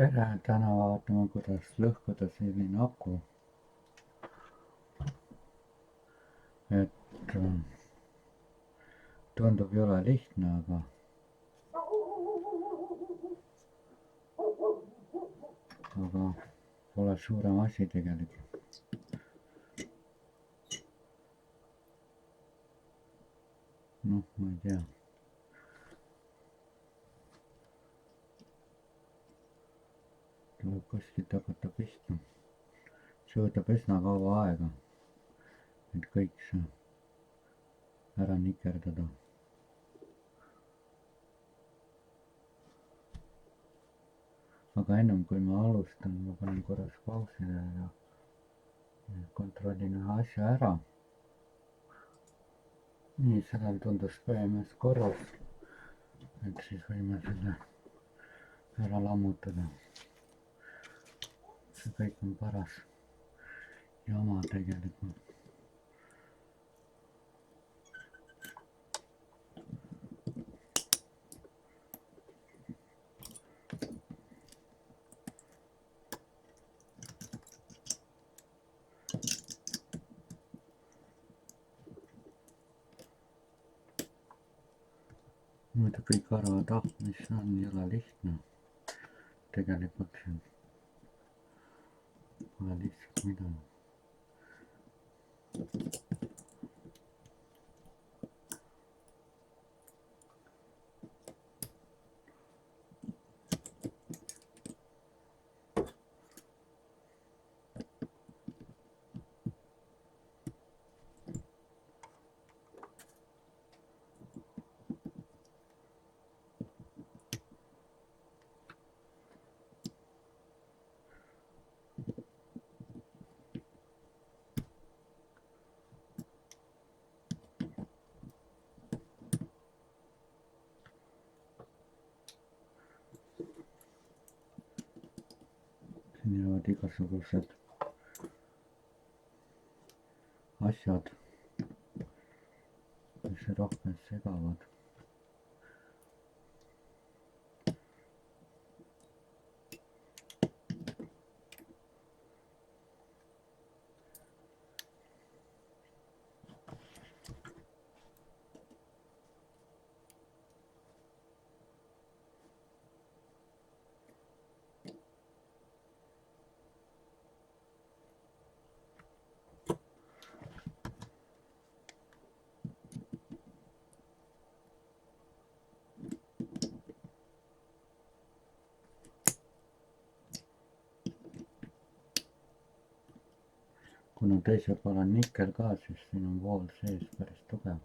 tere, täna vaatame, kuidas lõhkuda selline aku, et tundub jõle lihtne, aga pole suurem asi tegelikult. Noh, ma ei tea. Tuleb kuskilt hakata pistma. See võtab üsna kaua aega, et kõik see ära nikerdada. Aga ennem kui ma alustan, ma panen korras pausile ja kontrollin ühe asja ära. Nii, sellel tundus PMS korras, et siis võime selle ära lammutada. See kõik on paras jama tegelikult. Muidu kõik arvavad, mis see on, ei ole lihtne. Tegelikult see pole lihtsalt midagi. Siin jäävad igasugused asjad, mis rohkem segavad. Kuna teisel pool on nikkel ka, siis siin on vool sees päris tugev.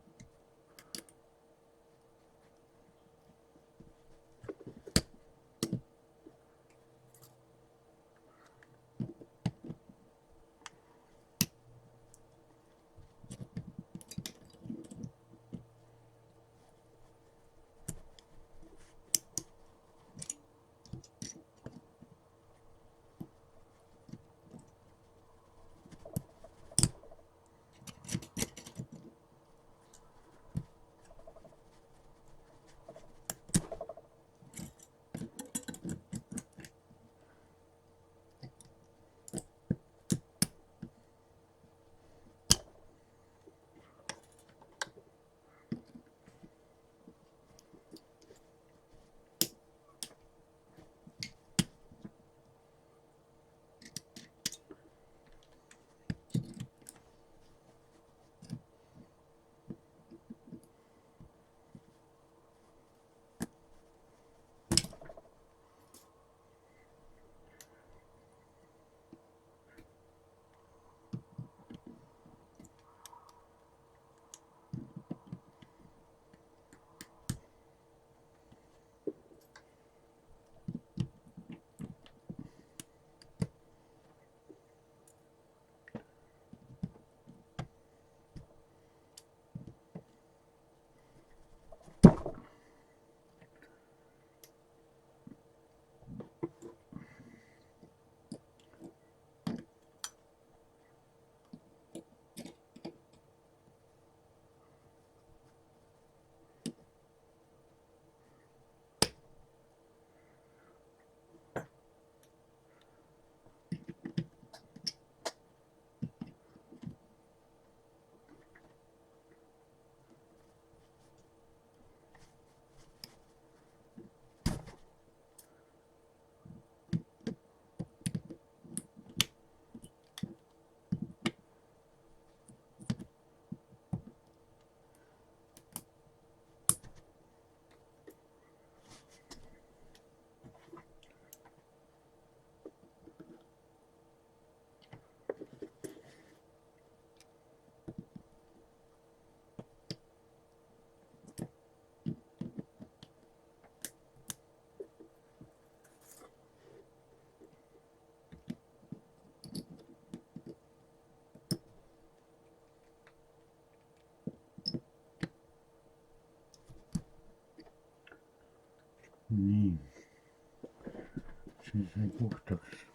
siis sai puhtaks.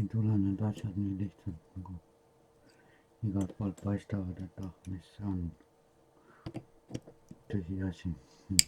ei tule need asjad nii lihtsalt nagu igalt poolt paistavad, et ah, mis see on tõsiasi. nii.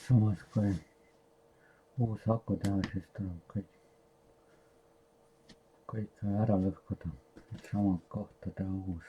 samas kui uus aku teha, siis tuleb kõik ära lõhkuda, et sama kohta teha uus.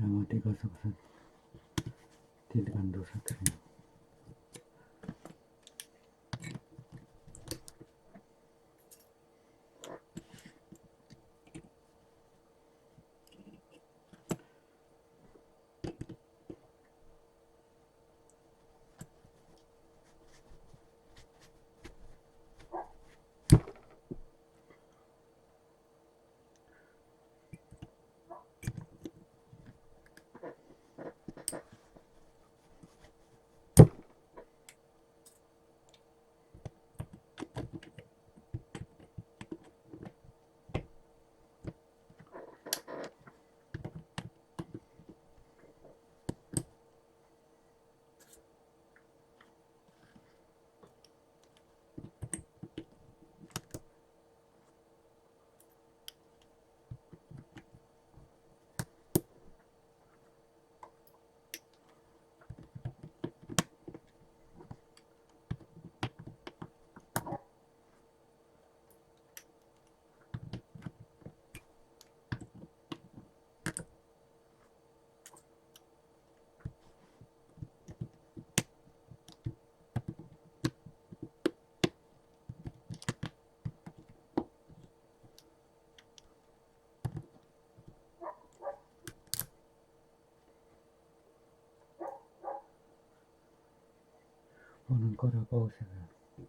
jäävad igasugused tilgendused siin. panen korra pausi peale.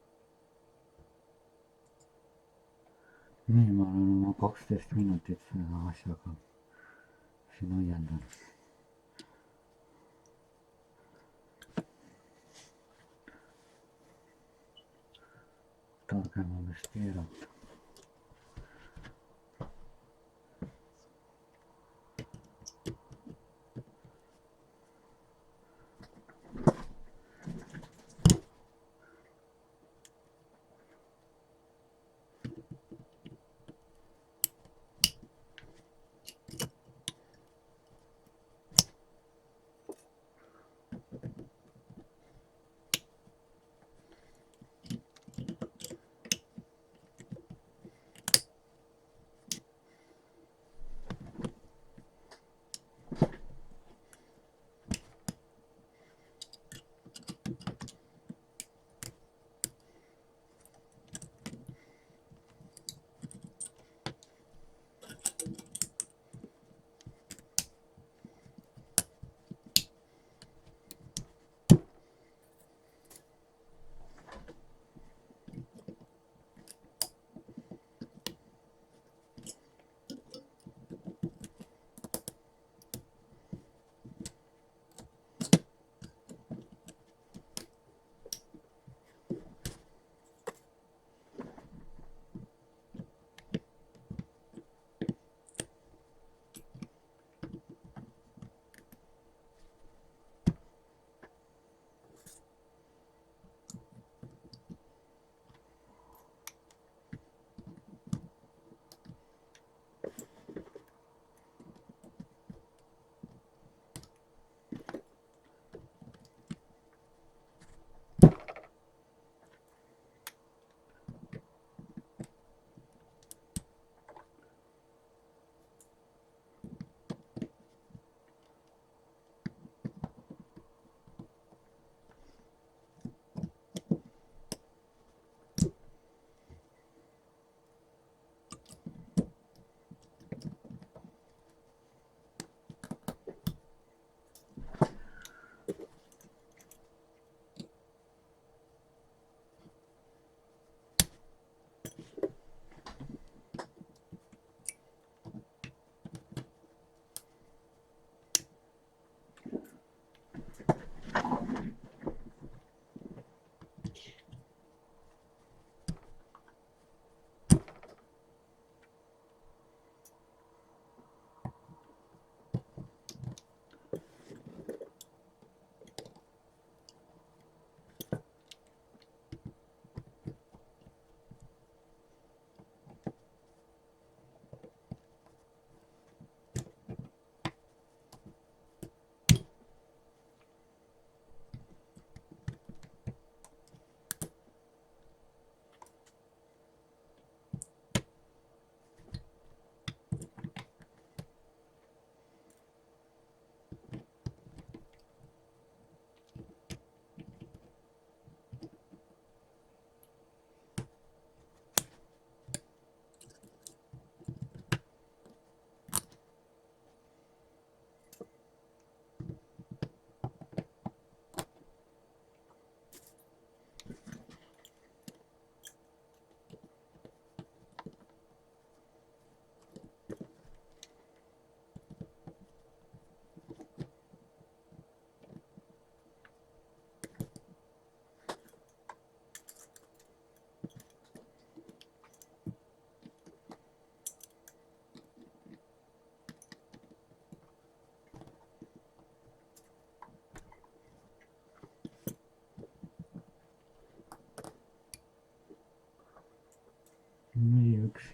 nii, ma olen oma 12 minutit selle asjaga siin õiendanud. targem on vist keerata. nii, üks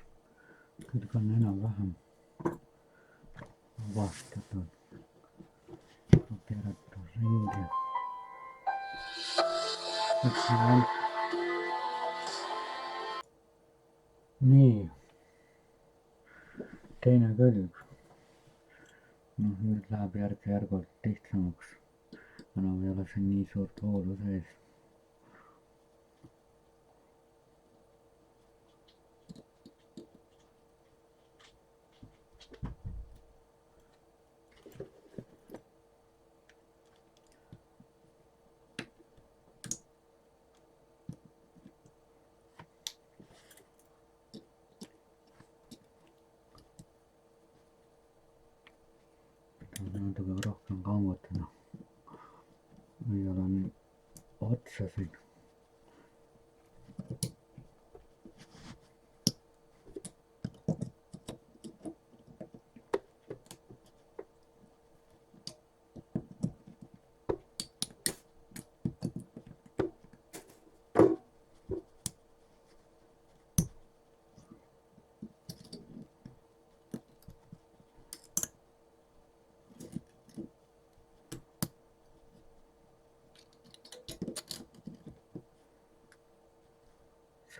külg on enam-vähem vastatud. keerata ringi. nii, teine külg. noh, nüüd läheb järk-järgult lihtsamaks. enam ei ole siin nii suurt voolu sees. otsa siin.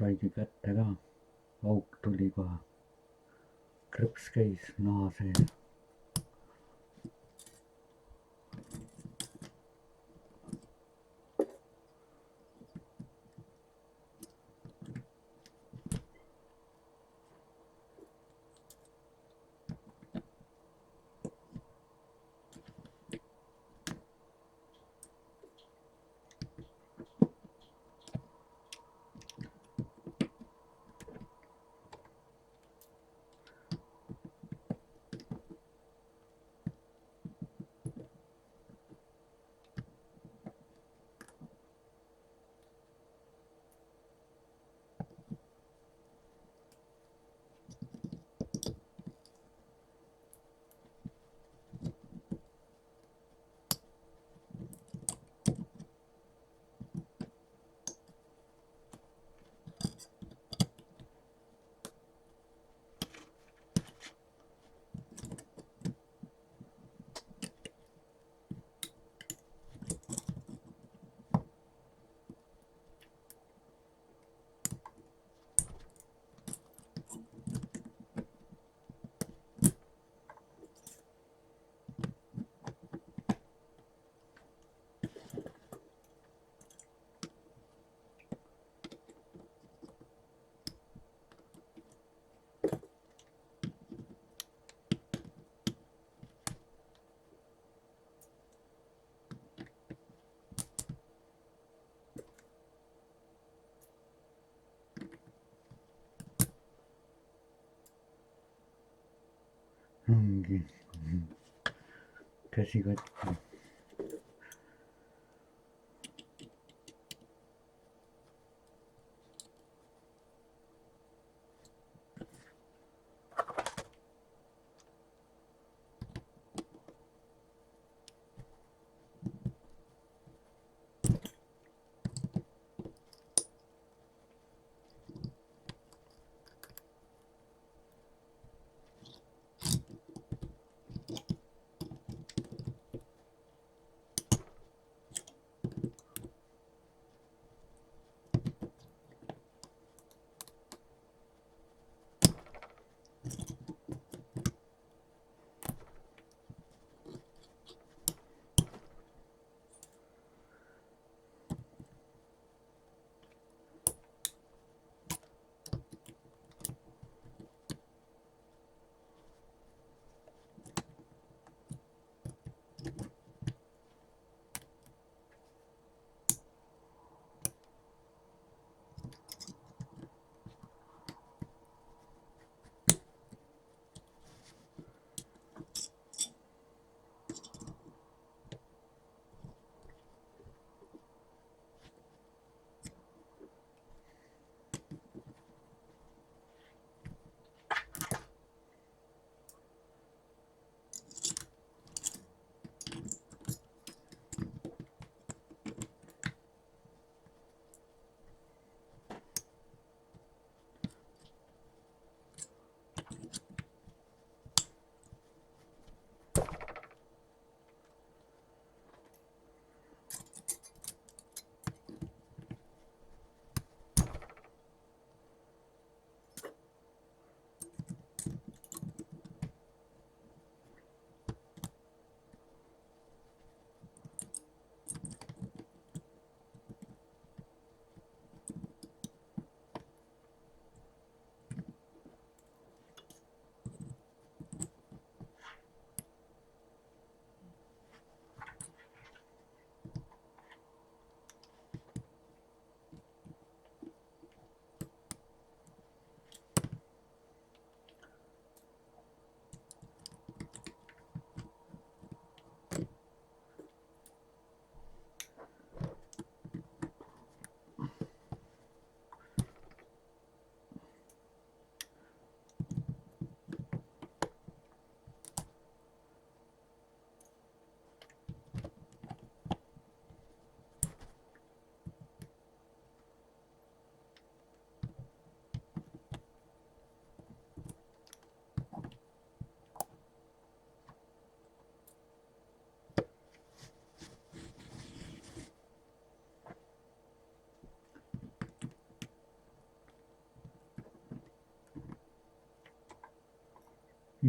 saigi kätte ka, auk tuli kohe, krõps käis naha sees. ongi käsi katki.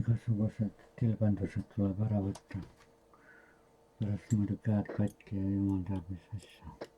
igasugused tilbendused tuleb ära võtta. Pärast muidu käed katki ja jumal teab mis asja.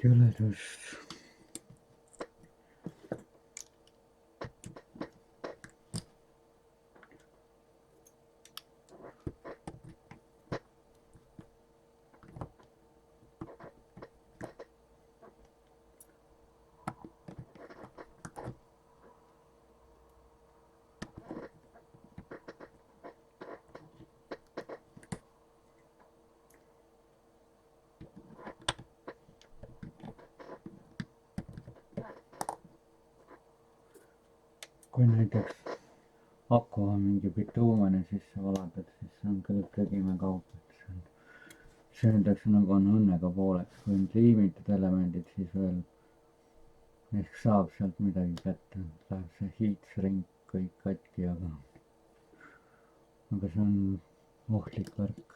Küledust. Kui näiteks aku on mingi bituumene sisse valatud, siis see on küll prügimekaup, et see öeldakse nagu on õnnega pooleks, kui on liimitud elemendid, siis veel ehk saab sealt midagi kätte, läheb see hiitsring kõik katki, aga see on ohtlik värk.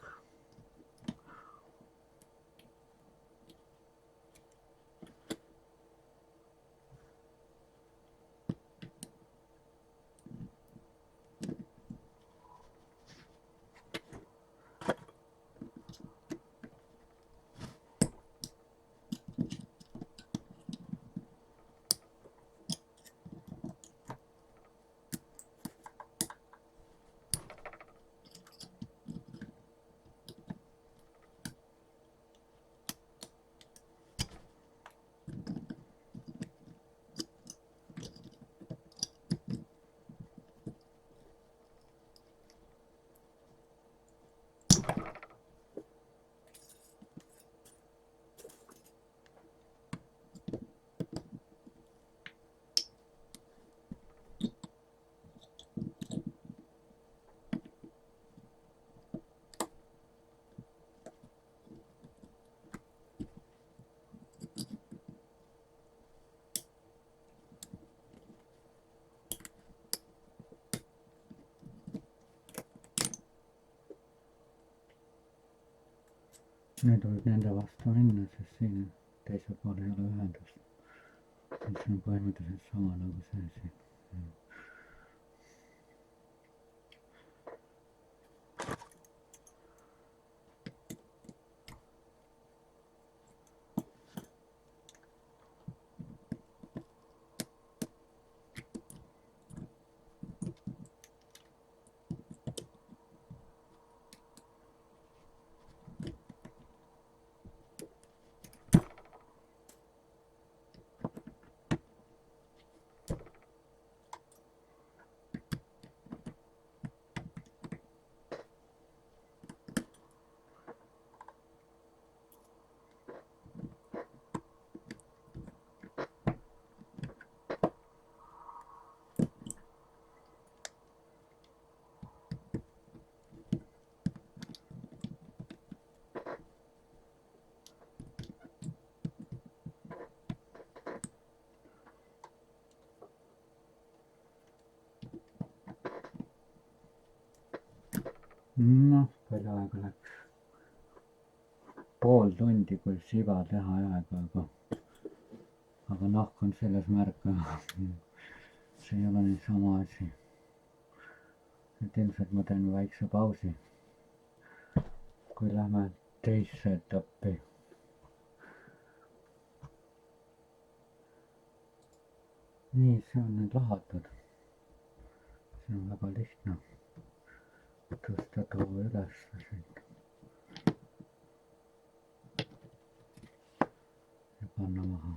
Nüüd võib nende vastu minna, sest siin teisel pool ei ole ühendust. See on põhimõtteliselt sama nagu see siin. Noh, palju aega läks? Pool tundi, kui siga teha aega, aga nahk on selles märk. See ei ole niisama asi. Et ilmselt ma teen väikse pausi, kui lähme teisse etappi. Nii, see on nüüd lahatud. See on väga lihtne. Tõsta too üles siit ja panna maha.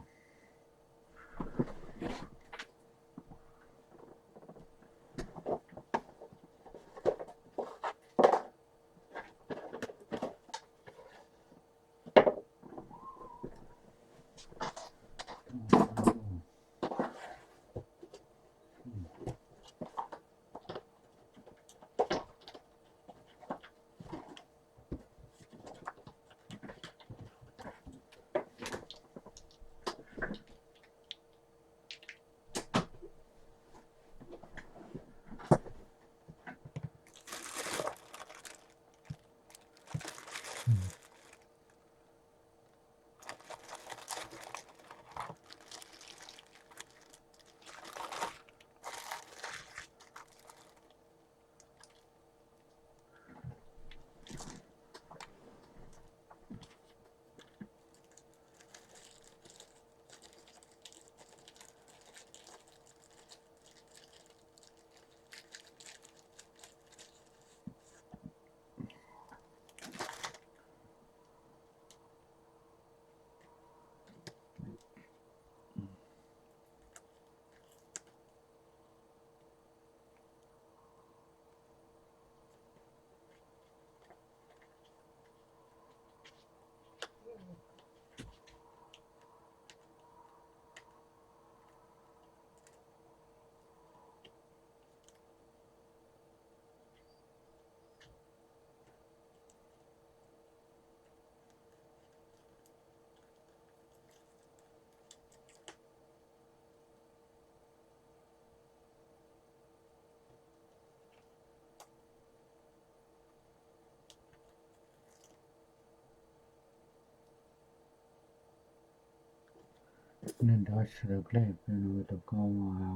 nende asjadega kleepimine võtab ka oma aja.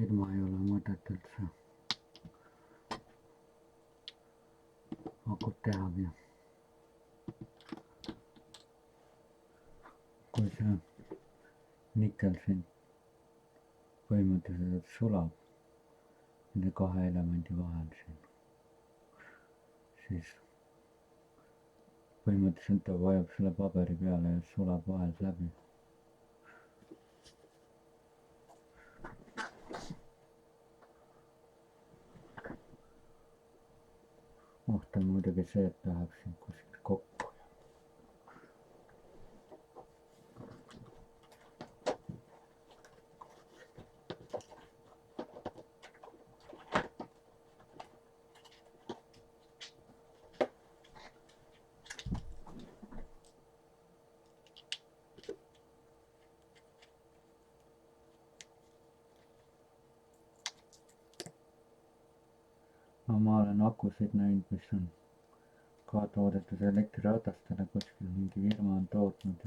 ilma ei ole mõtet üldse akut tehagi. kui see nikkel siin põhimõtteliselt sulab nende kahe elemendi vahel siin, siis põhimõtteliselt ta vajub selle paberi peale ja sulab vahelt läbi. oht on muidugi see, et läheb siin kuskilt kokku. no ma olen akusid näinud, mis on ka toodetud elektriratastele, kuskil mingi firma on tootnud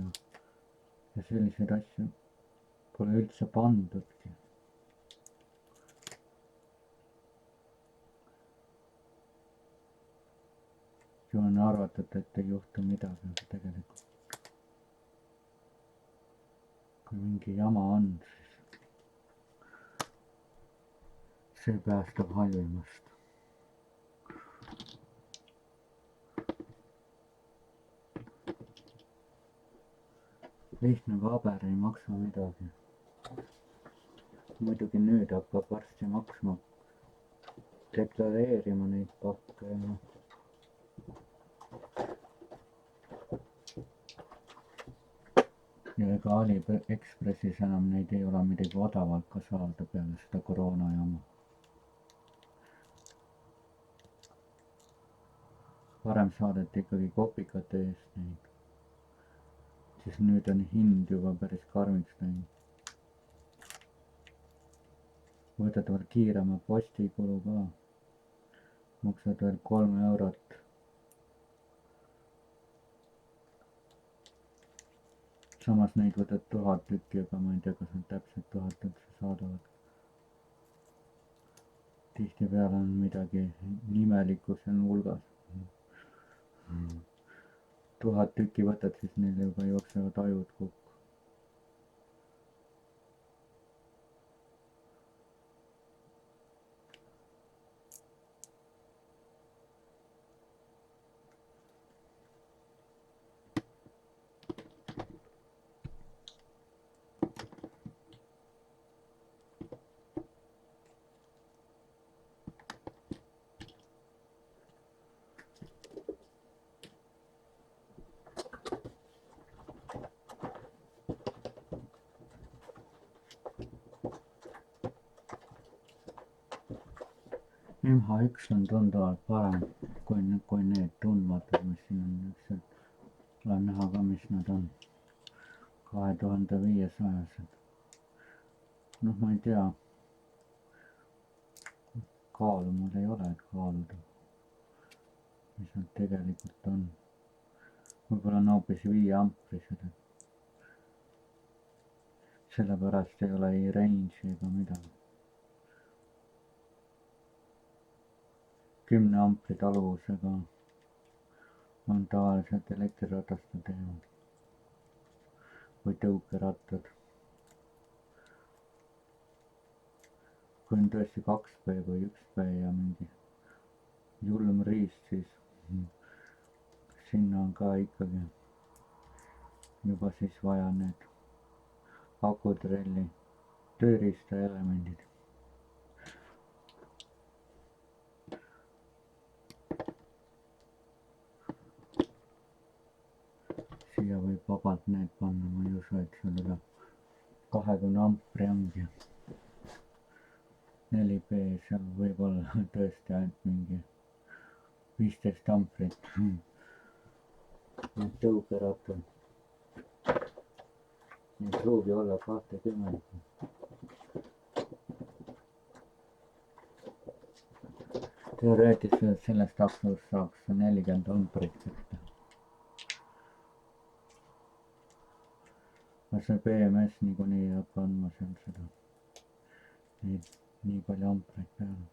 ja selliseid asju pole üldse pandudki. ju on arvatud, et ei juhtu midagi, aga tegelikult kui mingi jama on, siis see päästab halvimast. lihtne paber ei maksa midagi. muidugi nüüd hakkab varsti maksma deklareerima neid pakke ja ega AliExpressis enam neid ei ole midagi odavalt ka saada peale seda koroona jama. varem saadeti ikkagi kopikate eest neid, siis nüüd on hind juba päris karmiks läinud. võtad veel kiirema postikulu ka, maksad veel 3 eurot. samas neid võtad 1000 tükki, aga ma ei tea, kas nad täpselt 1000 üldse saadavad. tihtipeale on midagi nimelikku seal hulgas. 1000 tükki võtad, siis neil juba jooksevad ajud kokku. MH1 on tunduvalt parem kui need tundmatud, mis siin on ükskord. olen näha ka, mis nad on. 2500-sed. noh, ma ei tea. kaalu mul ei ole, et kaaluda, mis nad tegelikult on. võib-olla on hoopis 5 amprised. sellepärast ei ole ei range'i ega midagi. 10 ampri taluvusega on tavaliselt elektrirataste teevad või tõukerattad. kui on tõesti 2B või 1B ja mingi julm riist, siis sinna on ka ikkagi juba siis vaja need akutrelli tööriista elemendid. siia võib vabalt need panna, ma ei usu, et seal üle 20 ampri ongi. 4B seal võib olla tõesti ainult mingi 15 amprit. Need tõukerattad ei pruugi olla 20. teoreetiliselt sellest aknast saaks 40 amprit võtta. aga see BMS niikuinii ei hakka andma seal seda, nii palju ampreid peale.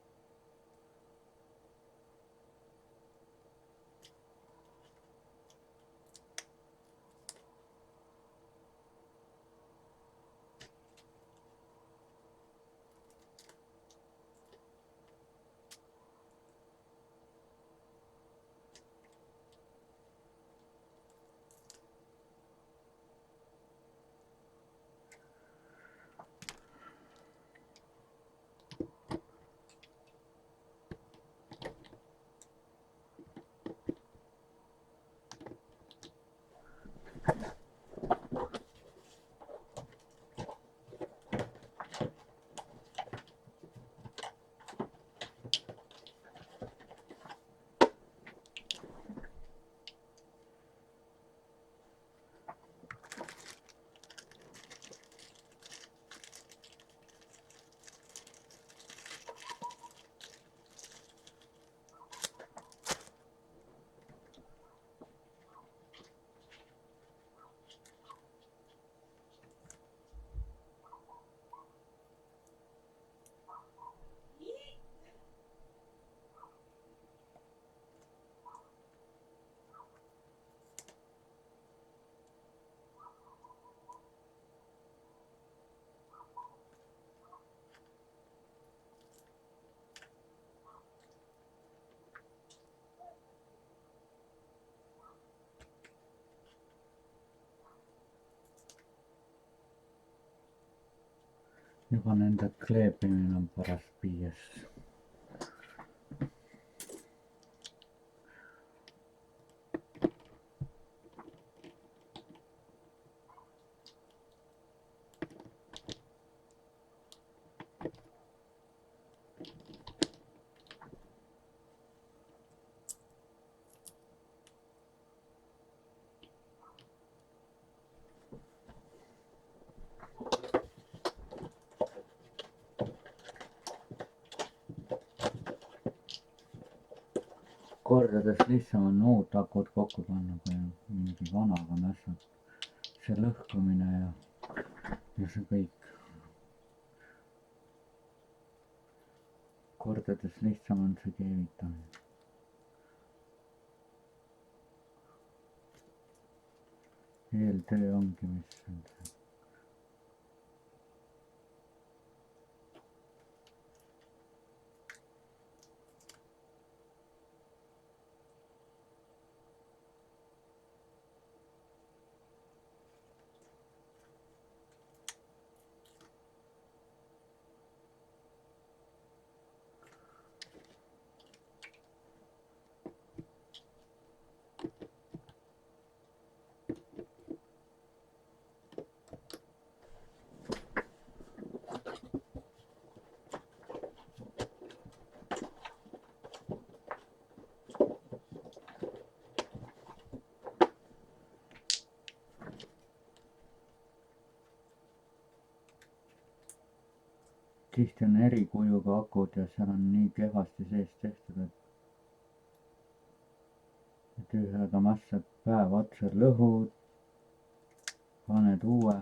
Juba nende kleepimine on paras piies. Kordades lihtsam on uut akut kokku panna, kui mingi vanaga mässad. See lõhkumine ja see kõik. Kordades lihtsam on see keevitamine. Eeltöö ongi, mis on see. Tihti on eri kujuga akud ja seal on nii kehvasti sees tehtud, et ühega massad päev otsa, lõhud, paned uue,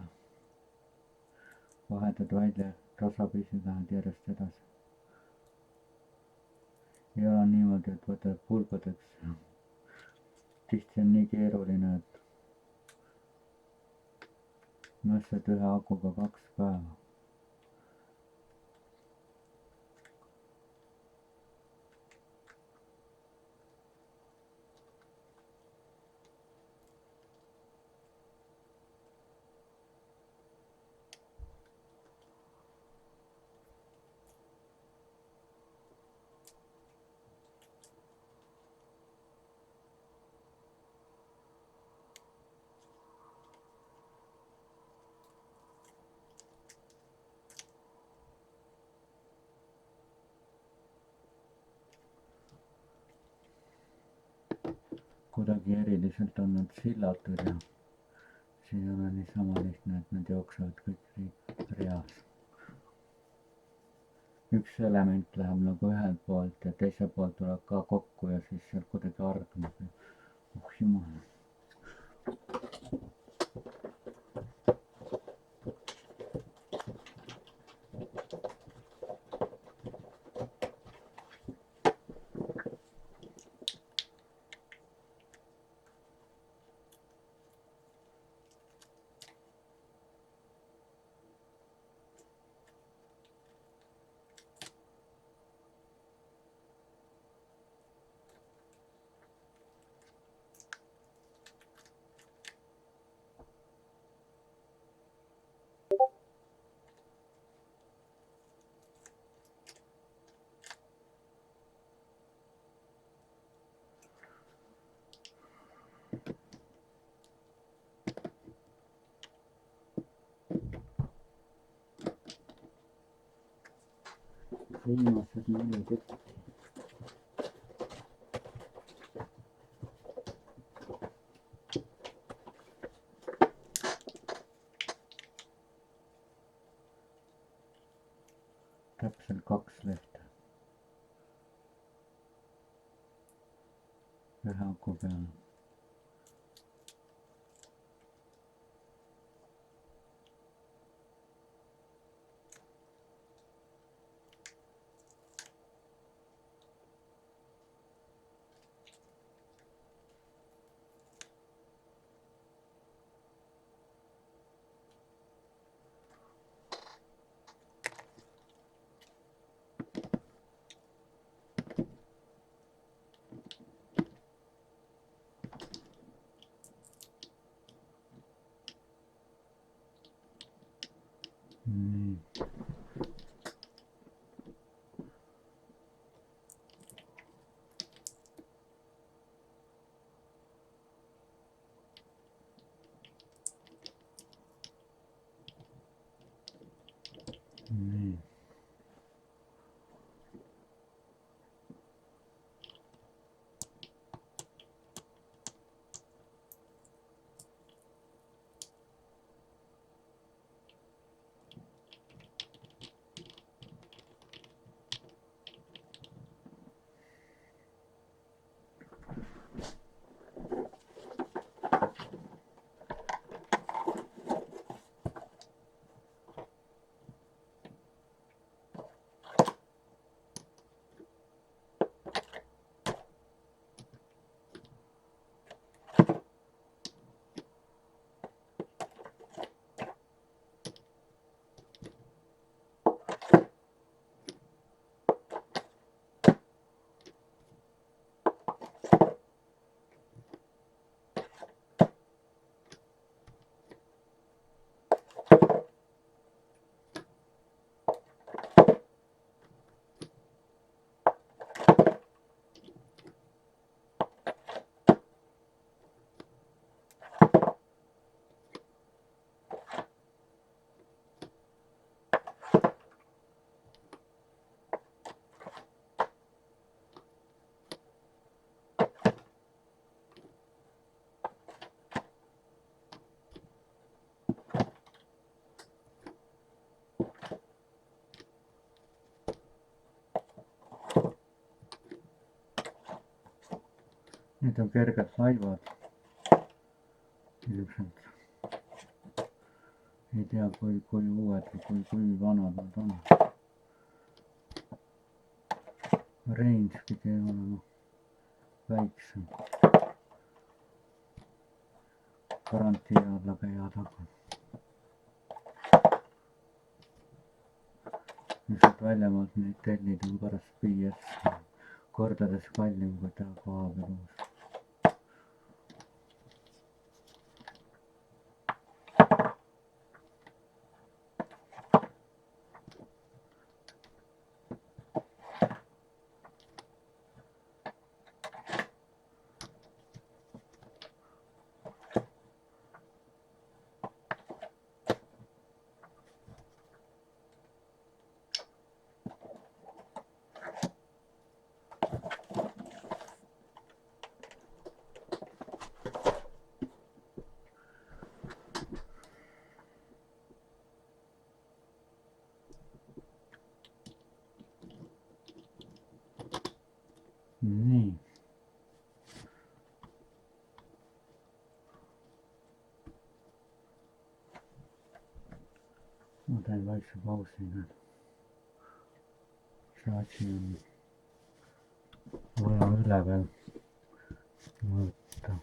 vahetad välja, tasapisi lähed järjest edasi. Ei ole niimoodi, et võtad pulkadeks. Tihti on nii keeruline, et massad ühe akuga 2 päeva. Kuidagi eriliselt on nad sillatud ja see ei ole niisama lihtne, et nad jooksevad kõik reas. Üks element läheb nagu ühelt poolt ja teiselt poolt tuleb ka kokku ja siis seal kuidagi hargneb. Oh jumal. viimased 4 tükki. täpselt 2 lehte ühe aku peale. Nii. Nii. Need on kerged laivad. Ilmselt ei tea, kui uued või kui vanad nad on. Range pidi olema väiksem. Garantii alla käivad akud. Lihtsalt väljamaalt neid tellid on pärast PS kordades kallim kui teha koha peal uus. Nii. Ma teen väikse pausi nüüd. See asi on vaja üle veel võtta.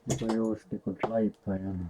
Juba juhuslikult laipa ei ole.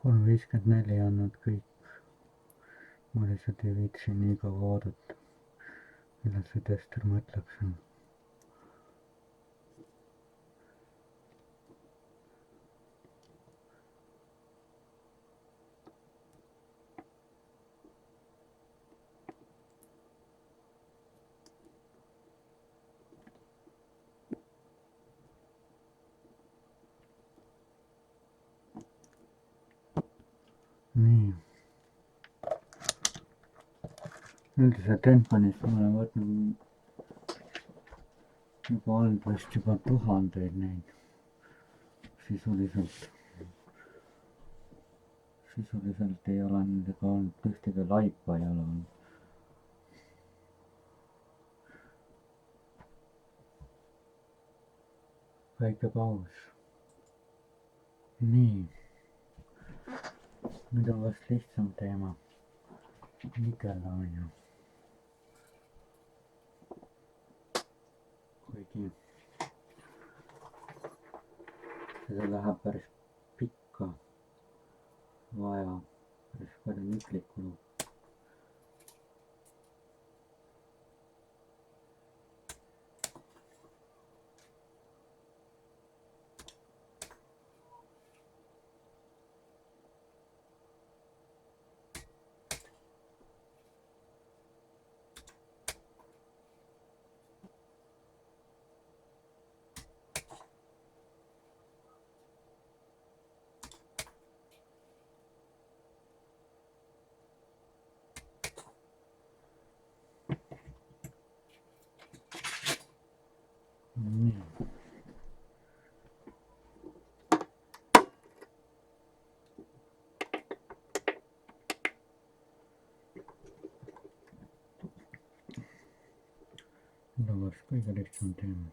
3:54 on nad kõik. Ma lihtsalt ei viitsi nii kaua oodata, millal see tester mõtleks. nii. Üldiselt Endmanist ma olen võtnud juba olnud vist juba tuhandeid neid sisuliselt ei ole nendega olnud ühtegi laipa ei ole olnud. väike paus. nii. nüüd on vast lihtsam teema. nikeldamine. kuigi seda läheb päris pikka vaja, päris palju niklit kulub. nii. nüüd on vast kõige lihtsam teema.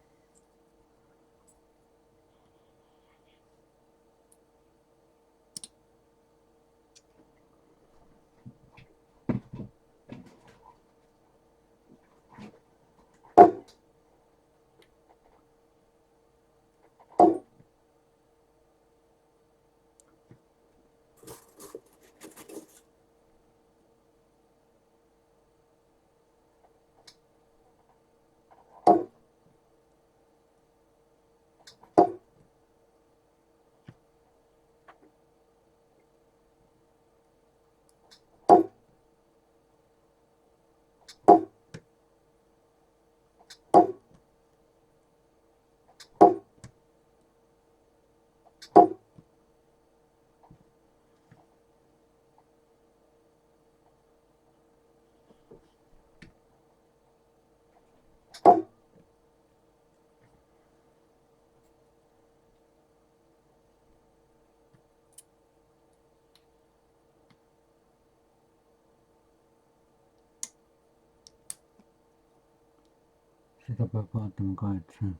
seda peab vaatama ka, et see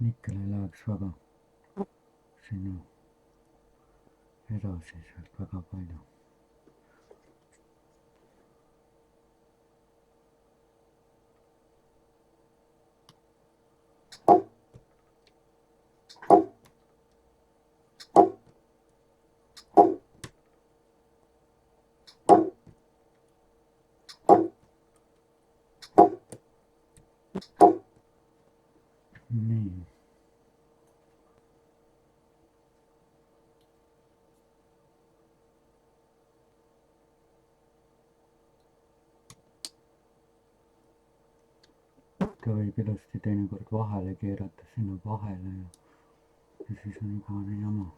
nikkel ei läheks väga sinna edasi sealt väga palju. nii. ta võib ilusti teinekord vahele keerata sinna vahele ja siis on igavene jama.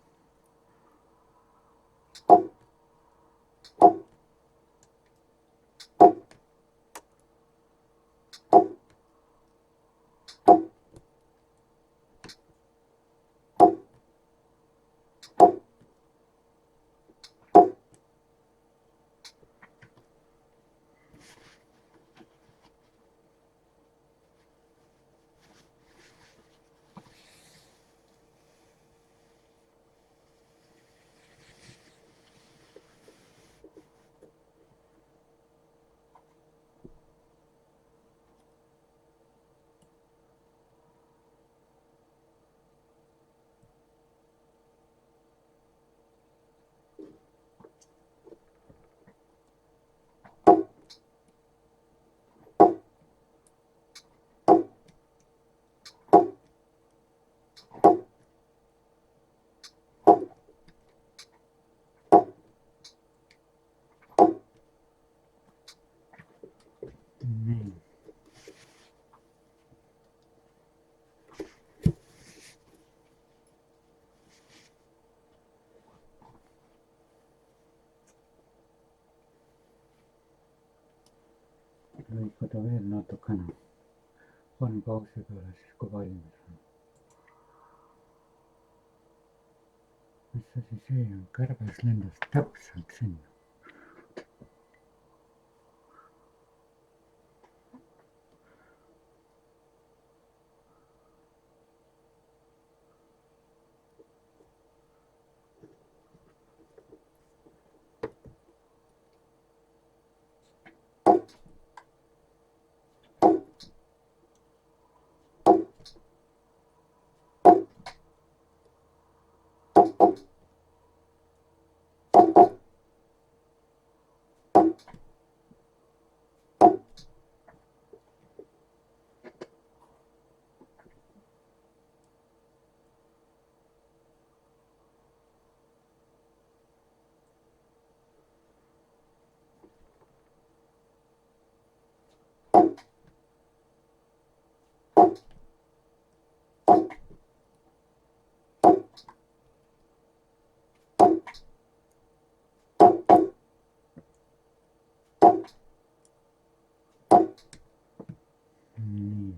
lõikada veel natukene panen pausi peale siis kui valmis on. mis asi see on, kärbes lendas täpselt sinna. nii.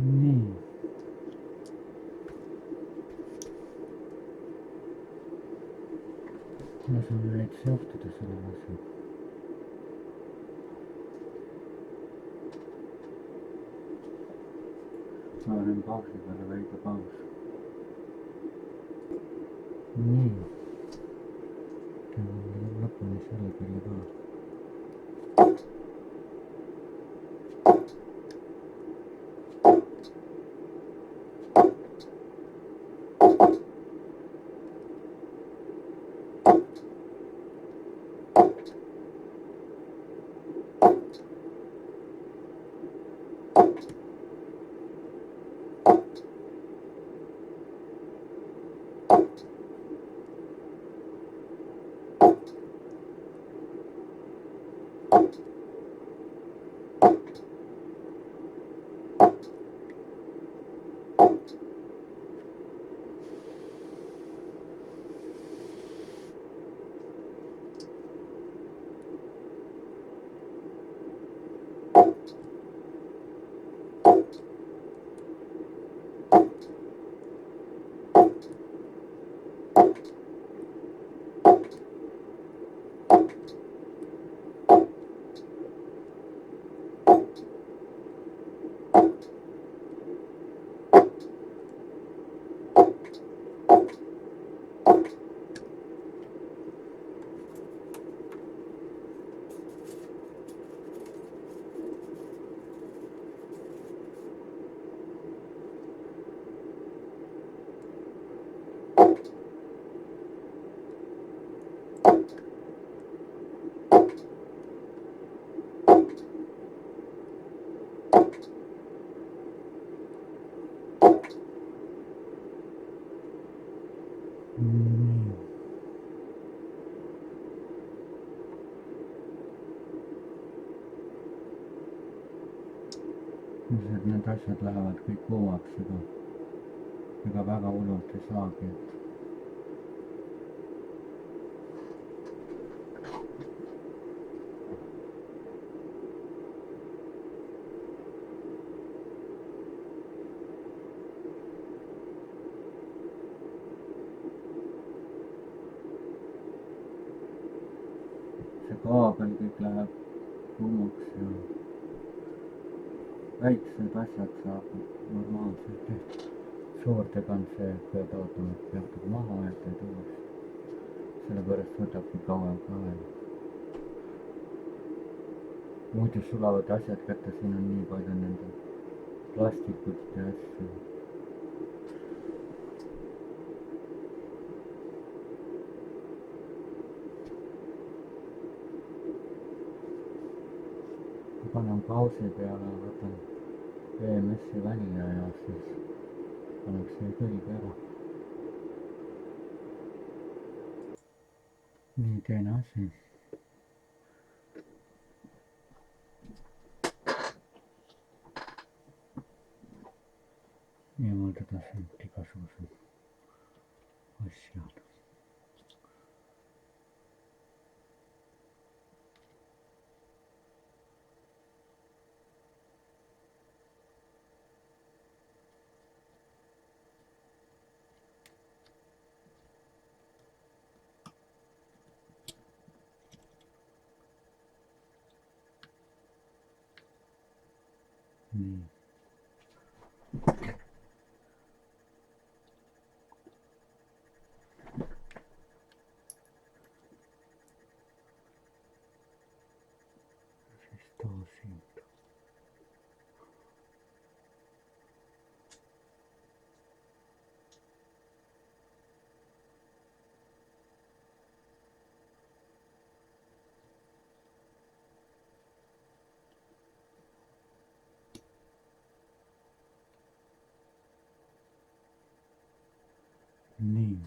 nii. lasen näiteks juhtuda selle lase. ma panen pausi peale väike paus. nii. teeme lõpuni selle külje ka. Need asjad lähevad kõik uueks, ega väga hullult ei saagi. see kaabel kõik läheb kuumuks ja väiksed asjad saab normaalselt tehtud. Suurtega on see, et pead ootama, et jahtub maha ja teed uuesti. Sellepärast võtabki kauem ka aega. Muidu sulavad asjad kätte, siin on nii palju nende plastikut ja asju. Panen pausi peale, võtan EMS-i välja ja siis paneks see külge ära. nii, teine asi. eemaldada siit igasugused asjad. nii. siis too siit. nii.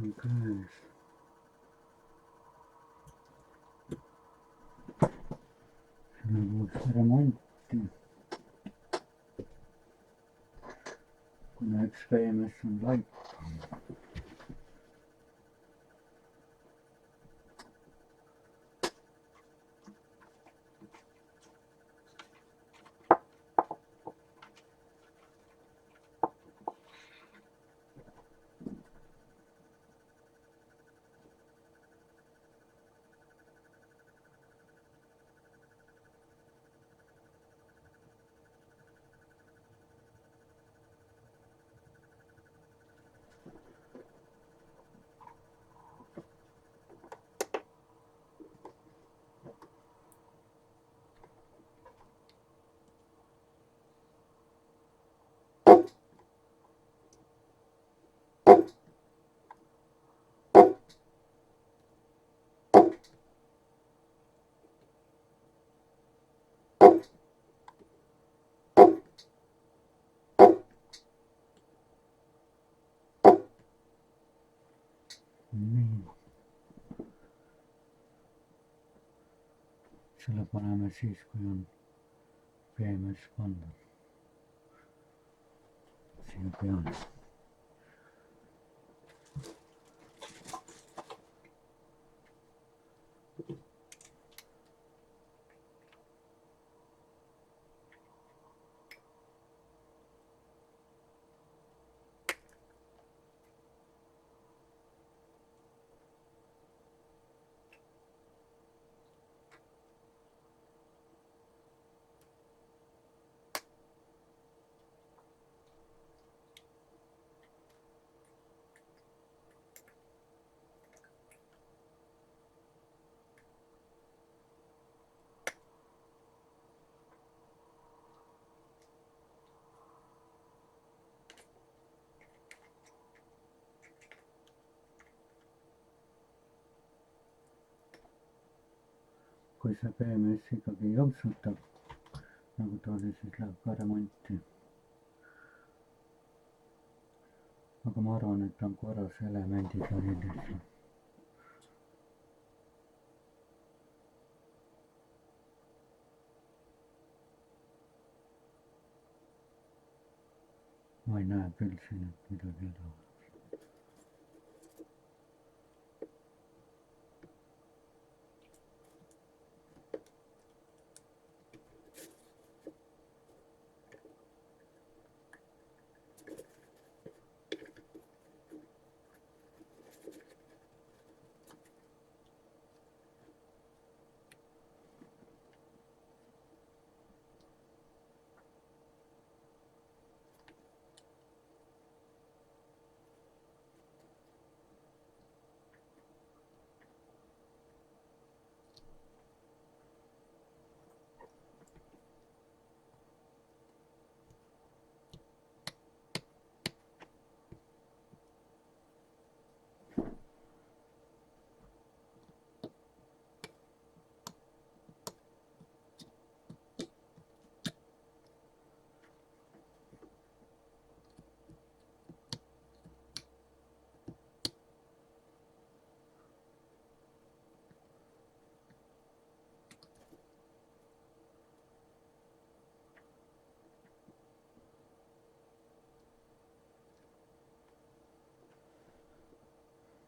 on käes. Selle puhul remonti, kuna üks VMS on laip. Nii. Selle paneme siis, kui on VMS pandud siia peale. Kui see BMS ikkagi jõnksutab, nagu ta oli, siis läheb ka remonti. Aga ma arvan, et on korras, elemendid olid lihtsalt. Ma ei näe küll siin, et midagi häda oleks.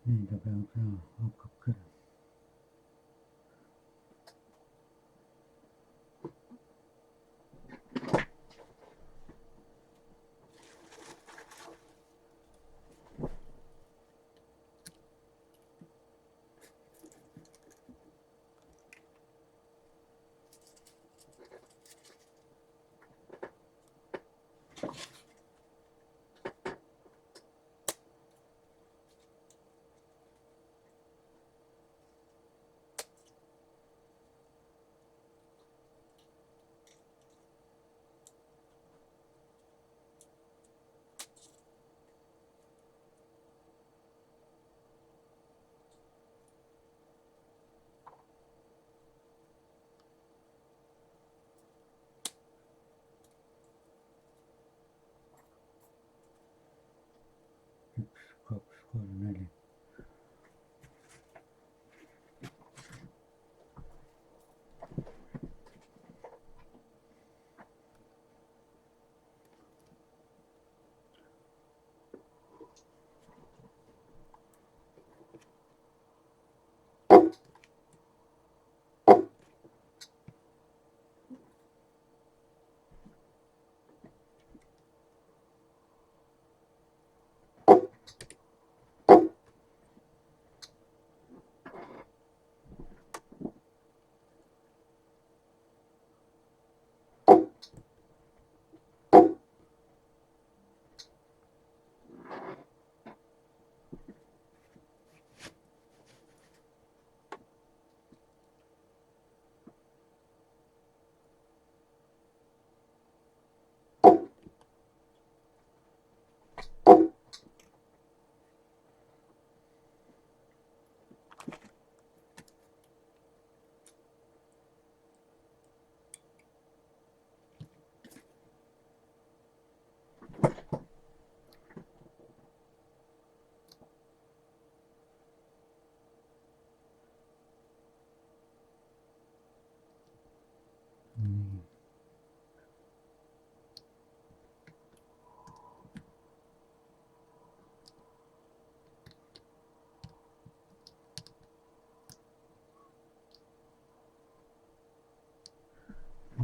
Nii ta peab ja hakkab küll. Üks, kaks, kolm, neli.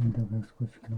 तो बस कुछ लो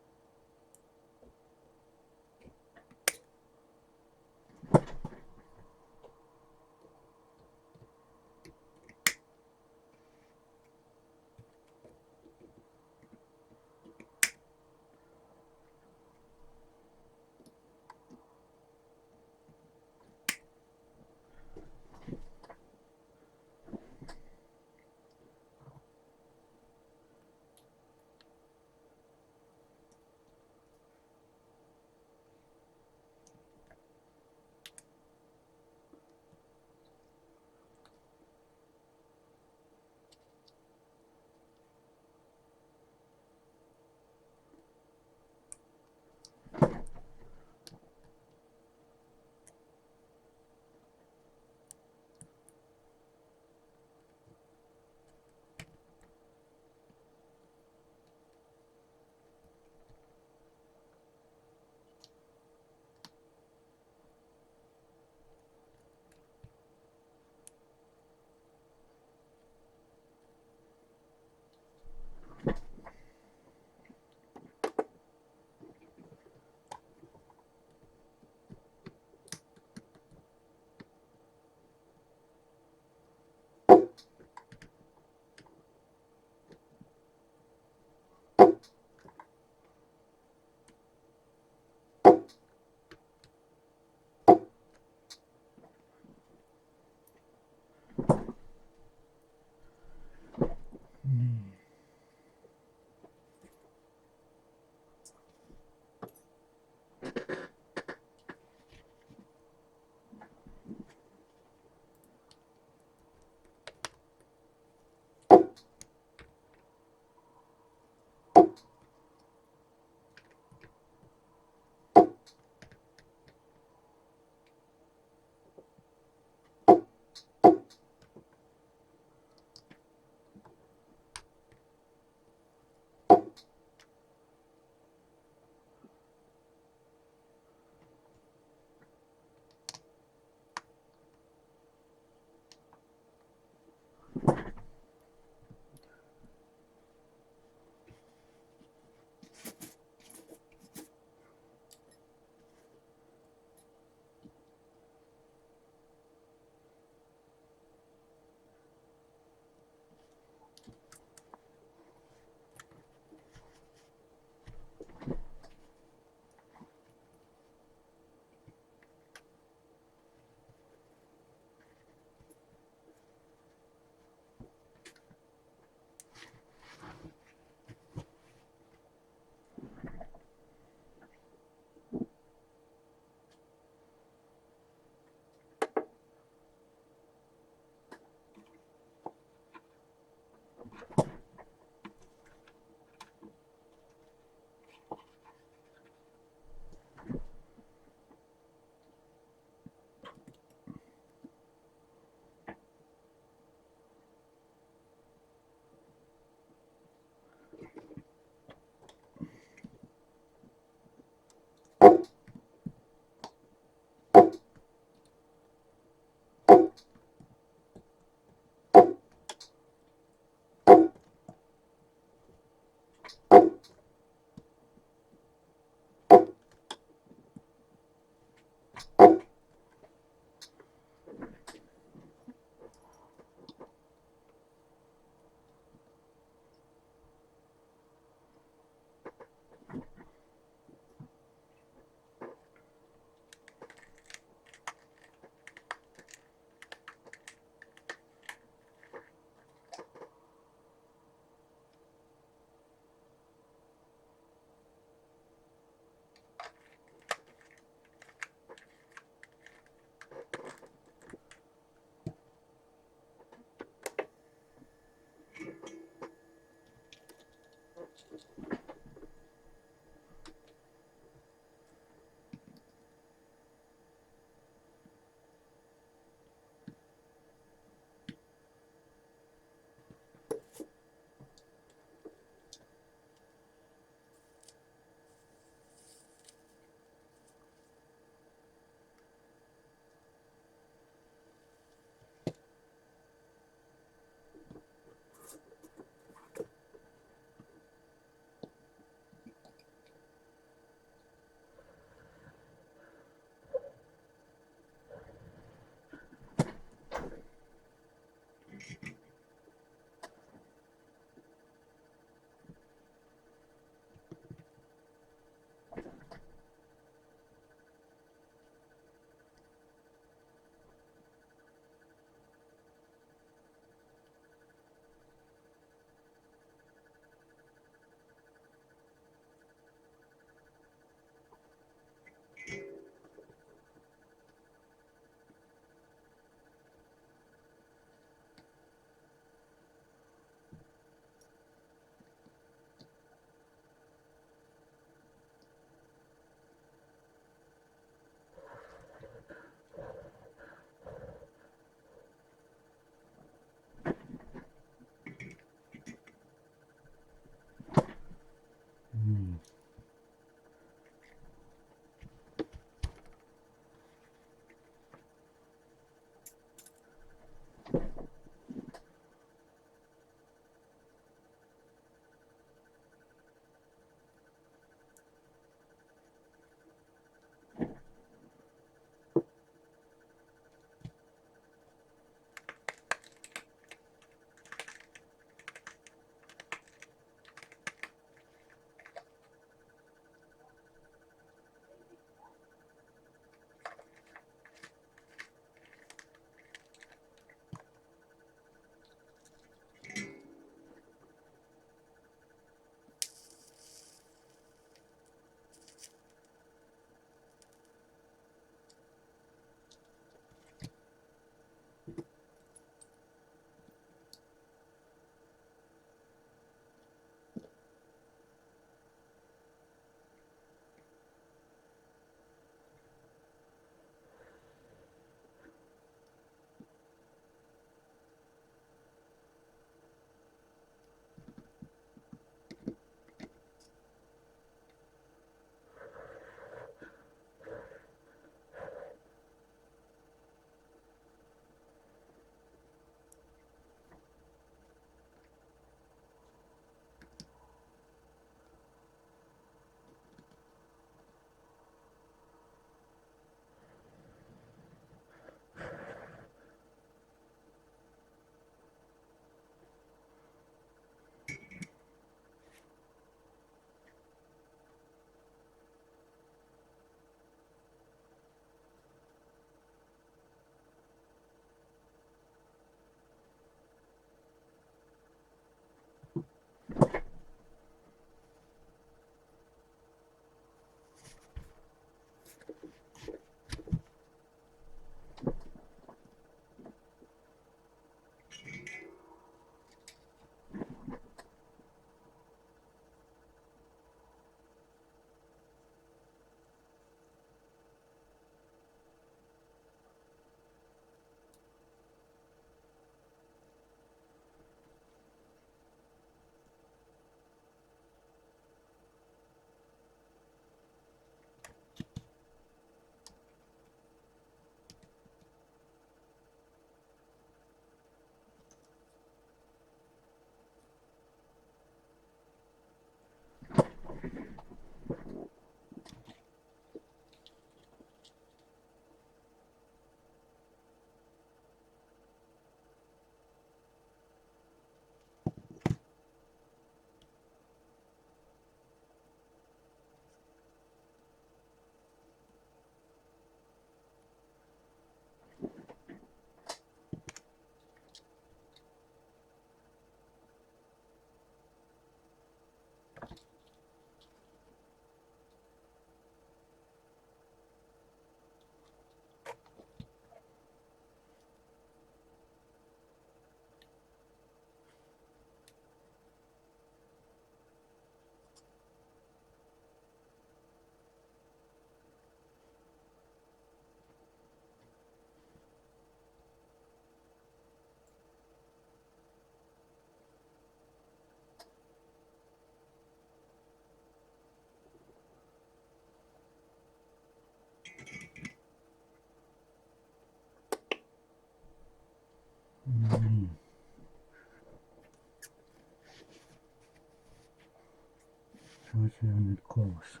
asi on nyt koossa.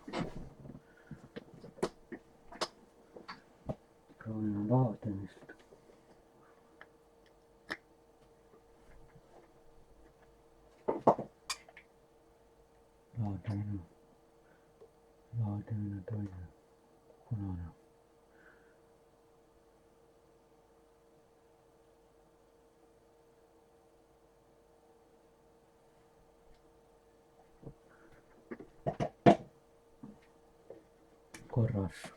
Proovime laadimist. Laadimine toime, punane. Korras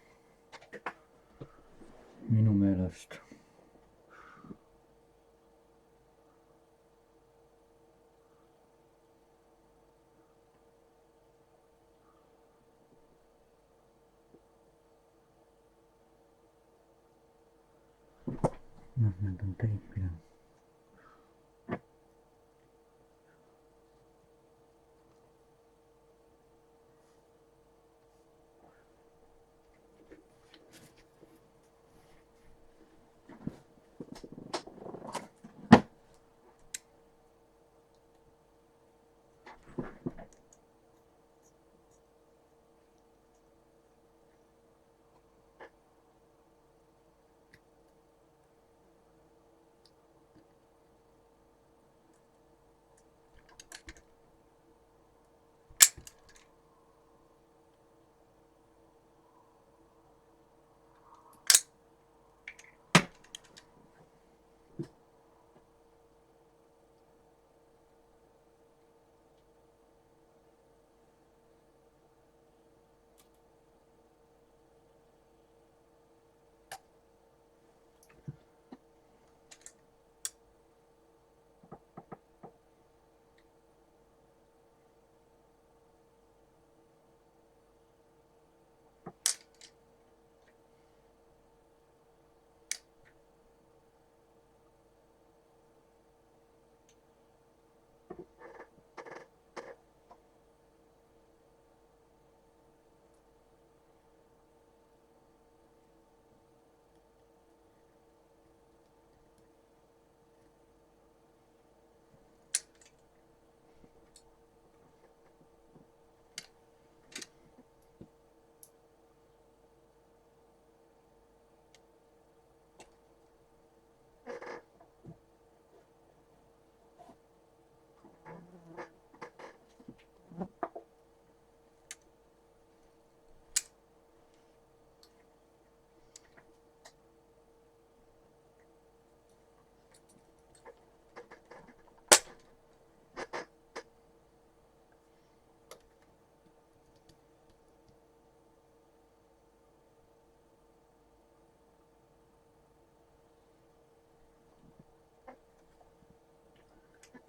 minu meelest. Noh, need on teipida.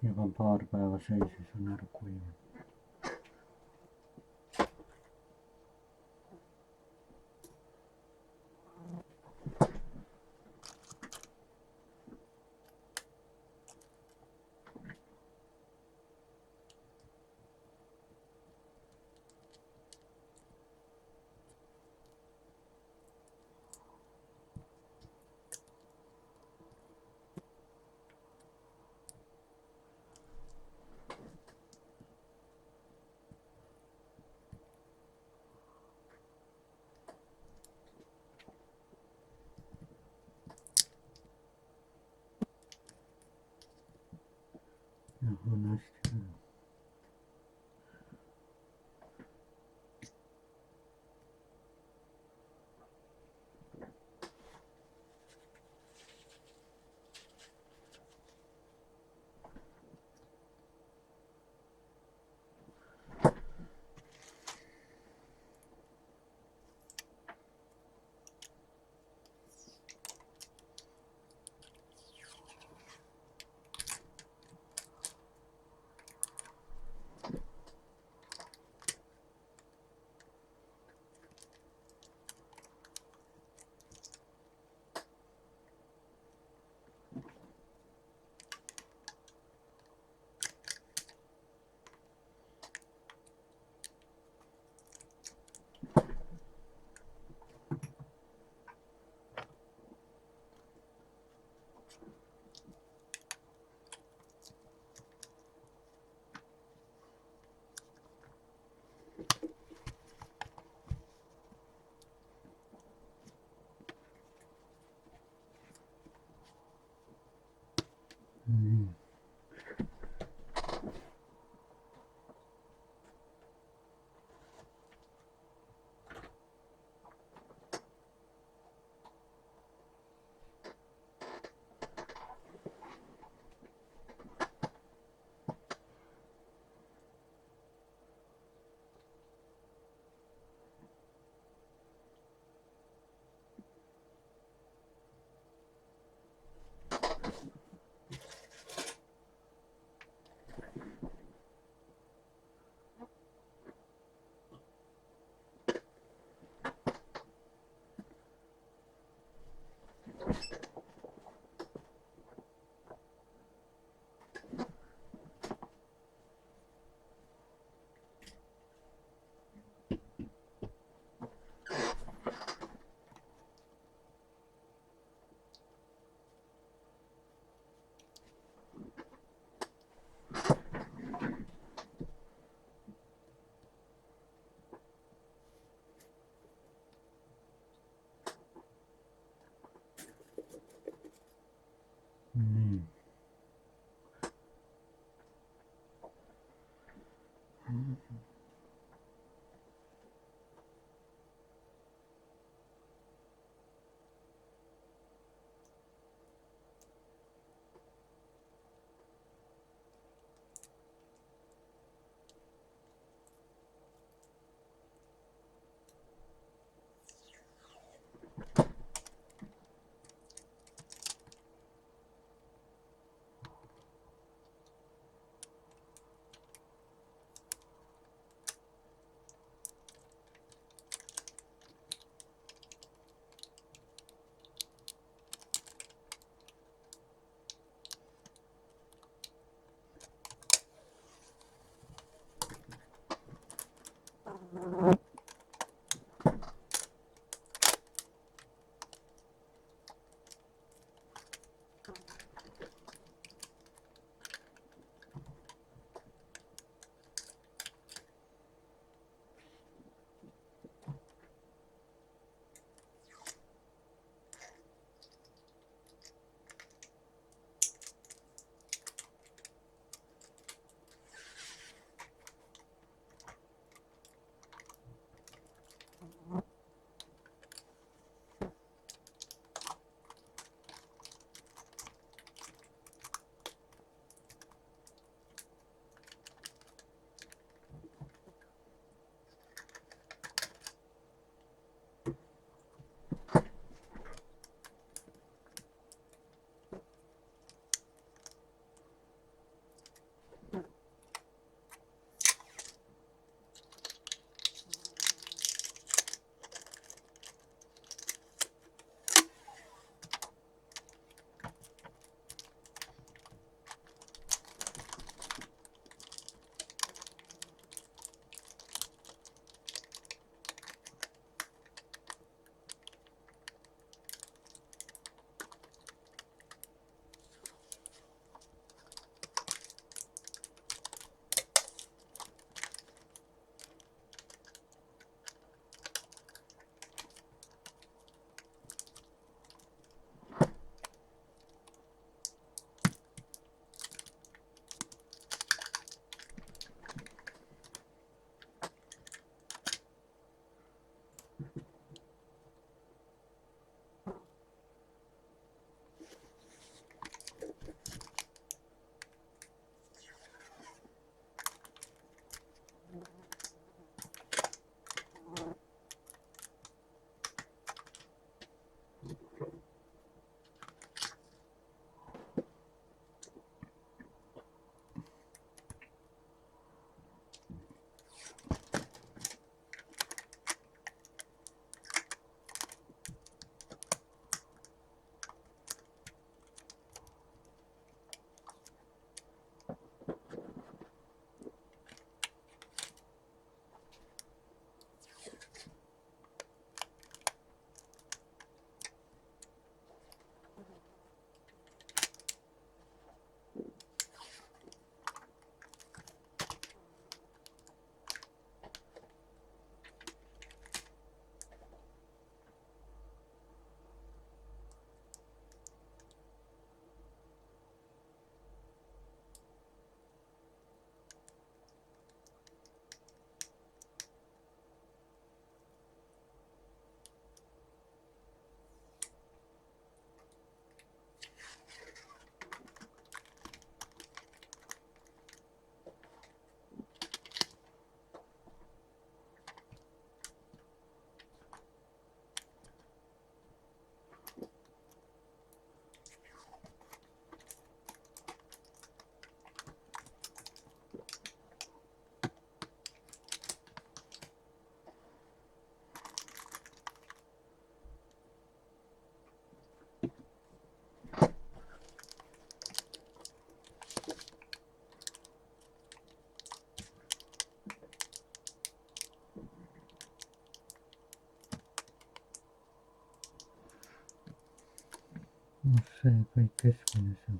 Juba paar päeva seisis, on ära kuiv. see kõik keskmine seal.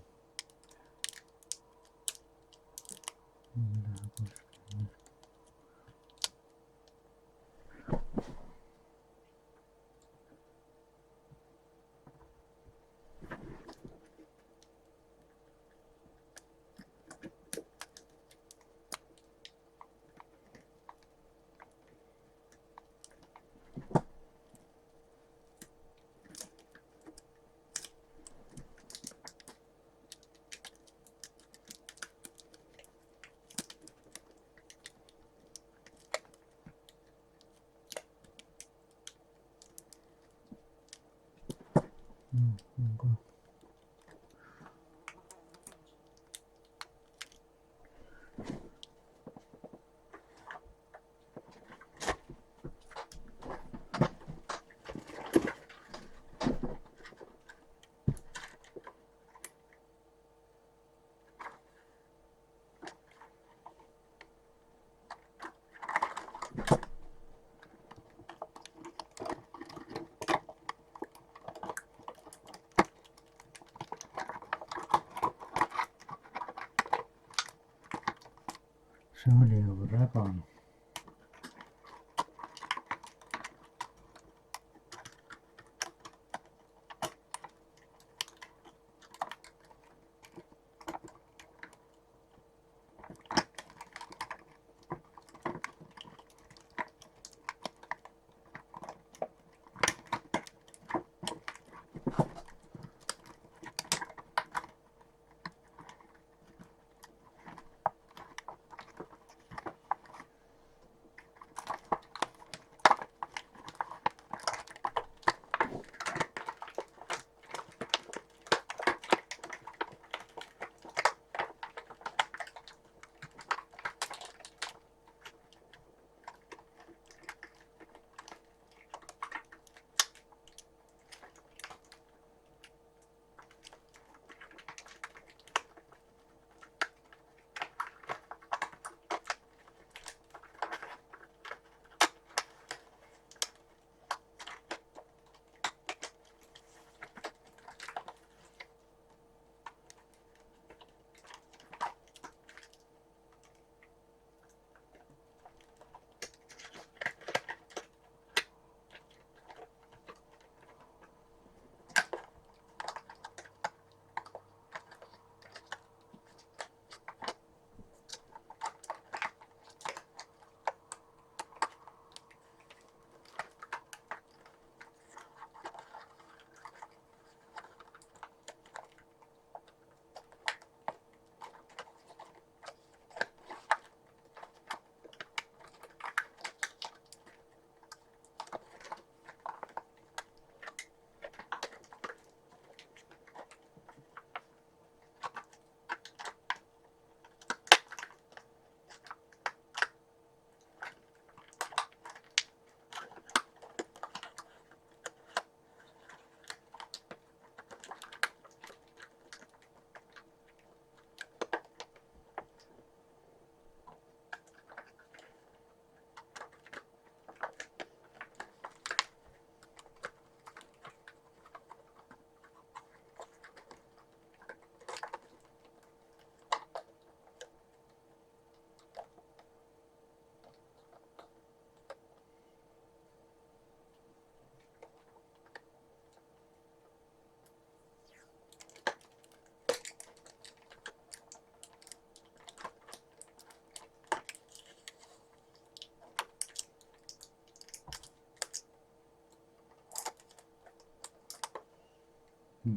Läheb kuskile. On ka. See oli ju räbane.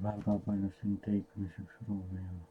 Väga palju siin teikmiseks ruumi ei ole.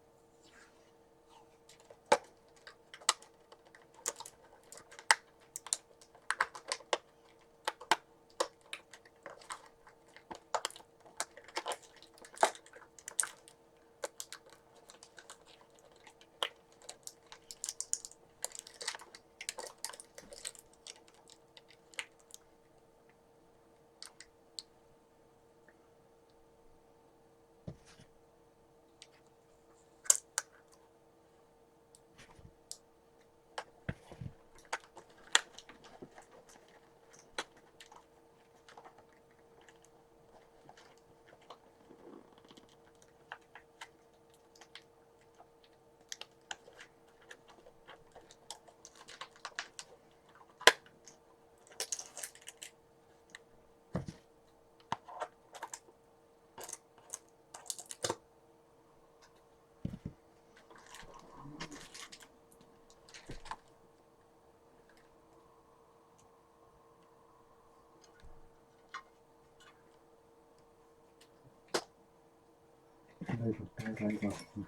leikuttaa kaikastus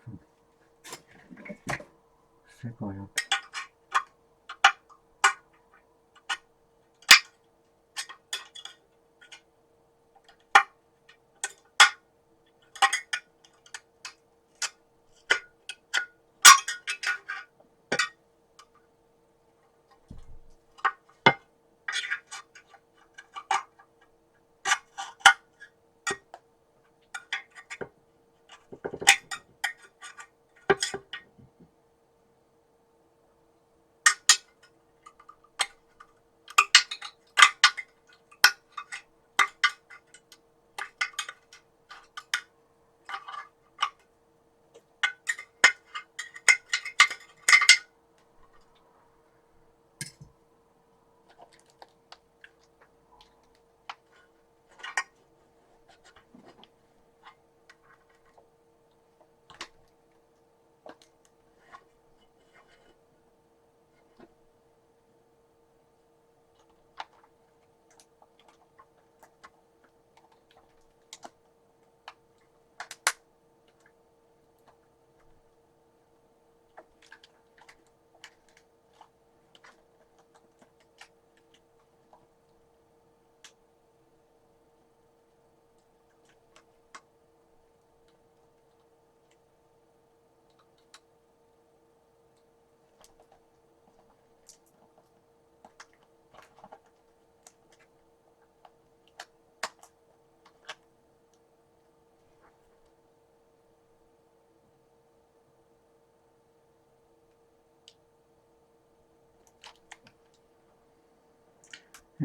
sekajat.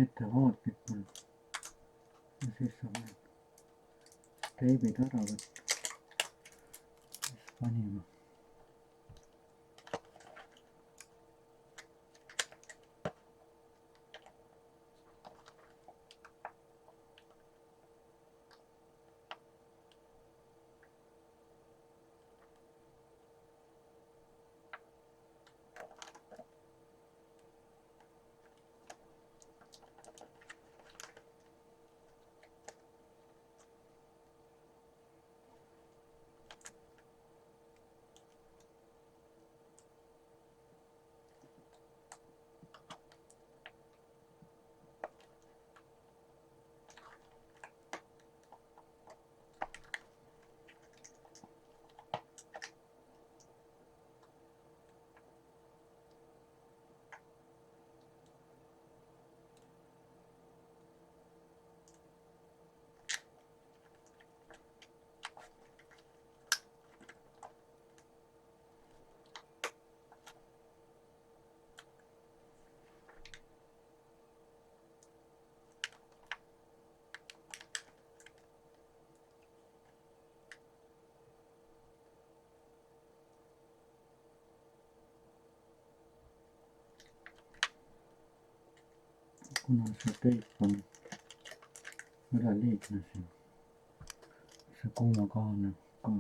Ettevaatlikult ja siis sa võid teibid ära võtta, siis panime. Kuna see teip on üleliigne siin, see kuuma kahaneb ka.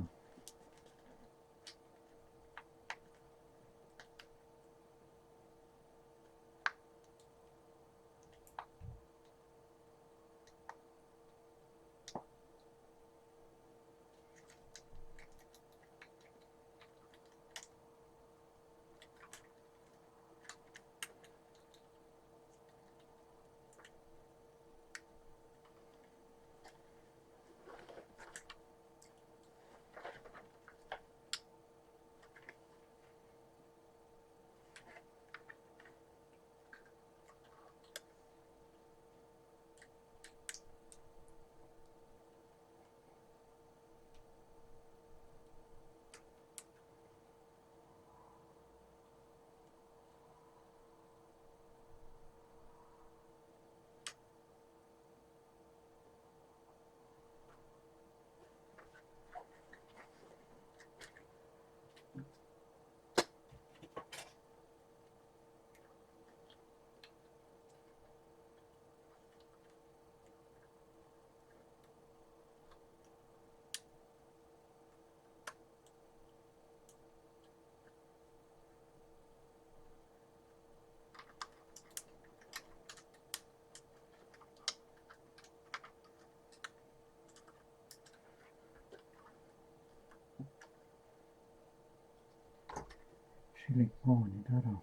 silikoonid ära.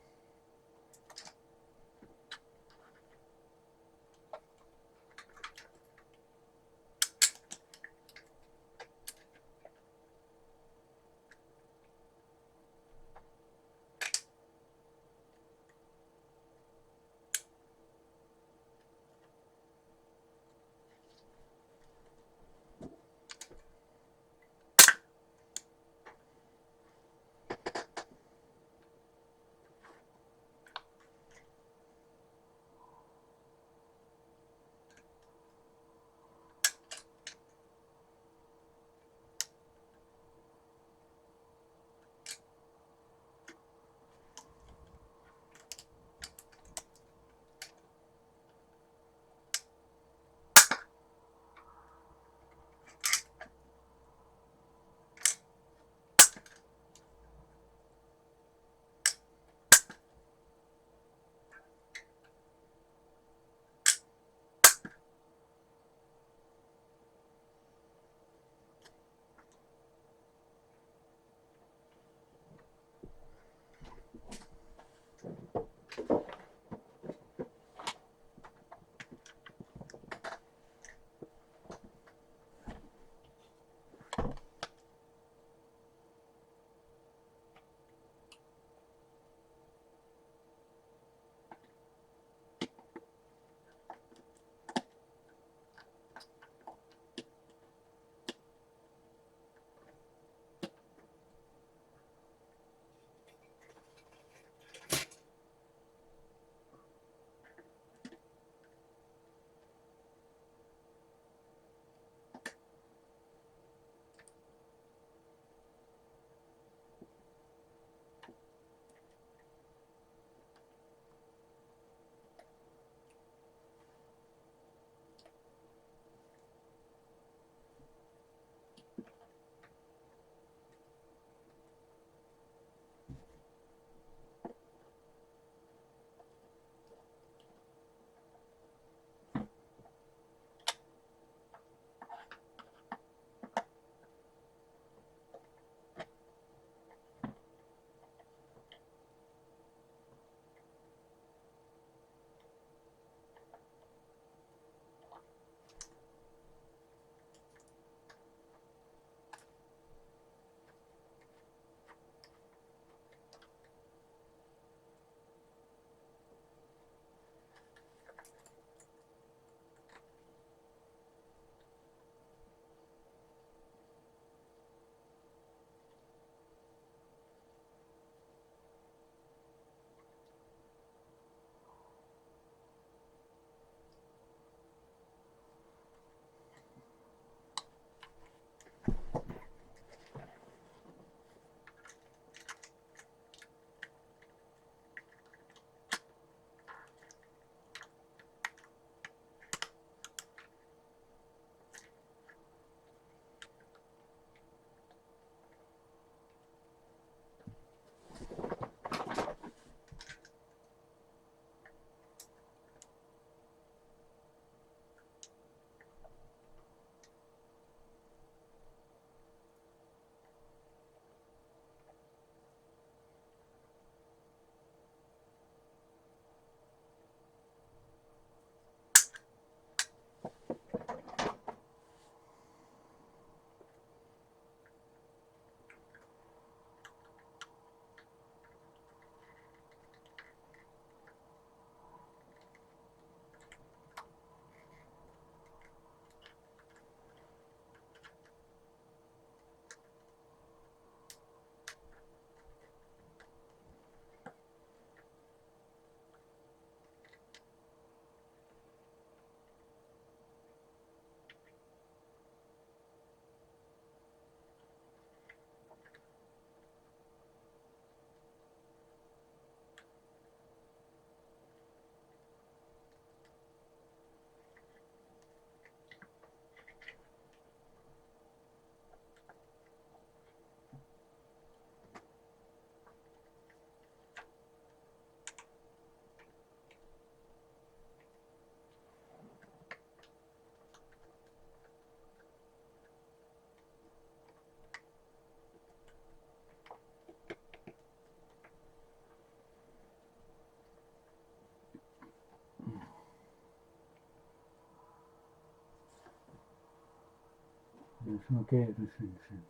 siis ma keerasin siin.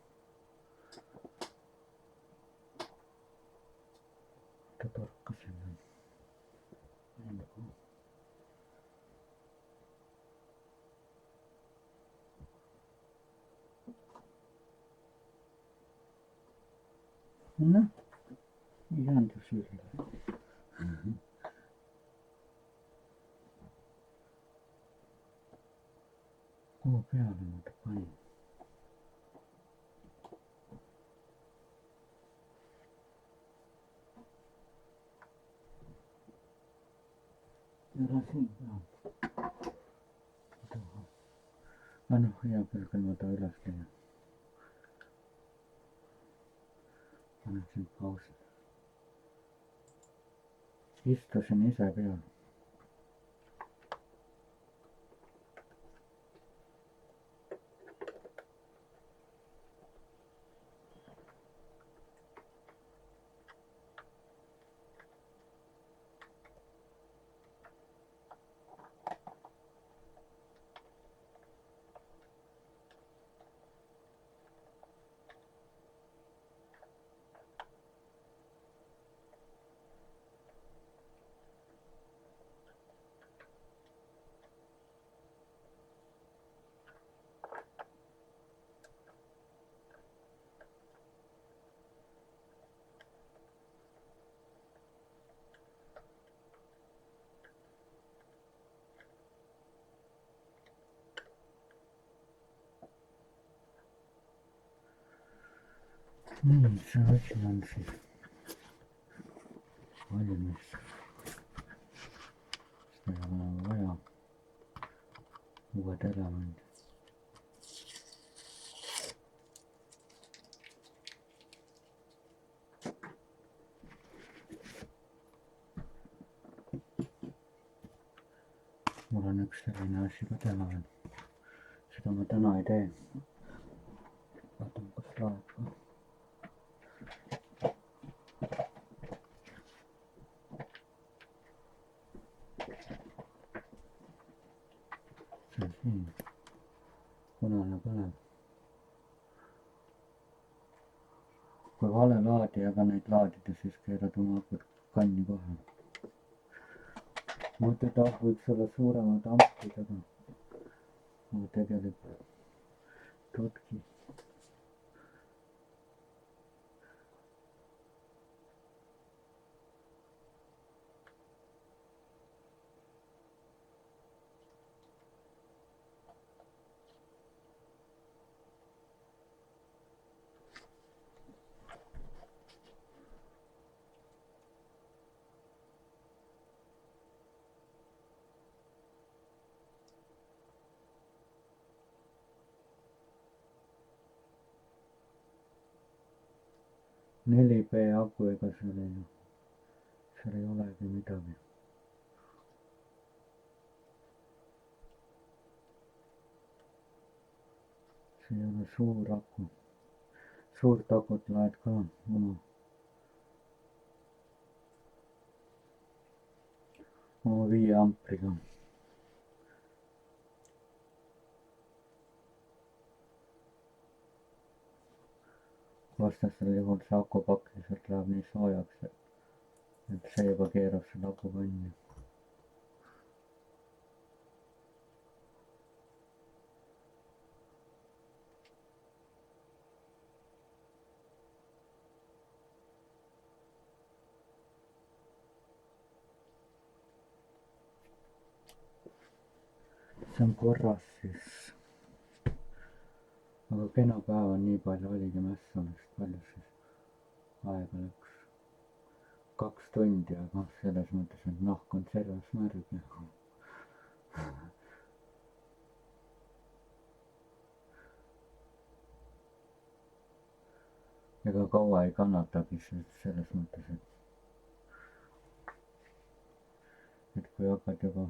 ta torkasin. noh, ei saanud ju süüa. kuhu peale ma ta panin? ära siin peal. noh, hea küll ma ta üles leian. panen siin pausi. istusin ise peal. nii, see asi on siis valmis. seda ei ole vaja. uued elemendid. mul on üks selline asi ka teha veel. seda ma täna ei tee. vaatame, kas laeb ka. see on siin. punane põleb. kui vale laadijaga neid laadida, siis keerad oma akut kanni kohe. mõtled, võiks olla suuremad ampid, aga tegelikult tutki. neli B aku, ega seal ei olegi midagi. see ei ole suur aku. suurt akut laed ka oma 5 ampriga. vastasel juhul see akupakk lihtsalt läheb nii soojaks, et see juba keerab selle aku kanni. see on korras siis. aga kena päev on, nii palju oligi mässa, vist palju siis aega läks. 2 tundi, aga selles mõttes, et nahk on servas märg ja ega kaua ei kannatagi selles mõttes, et kui hakkad juba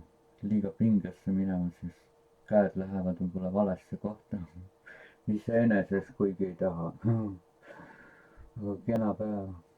liiga pingesse minema, siis käed lähevad võib-olla valesse kohta iseenesest, kuigi ei taha. aga kena päev.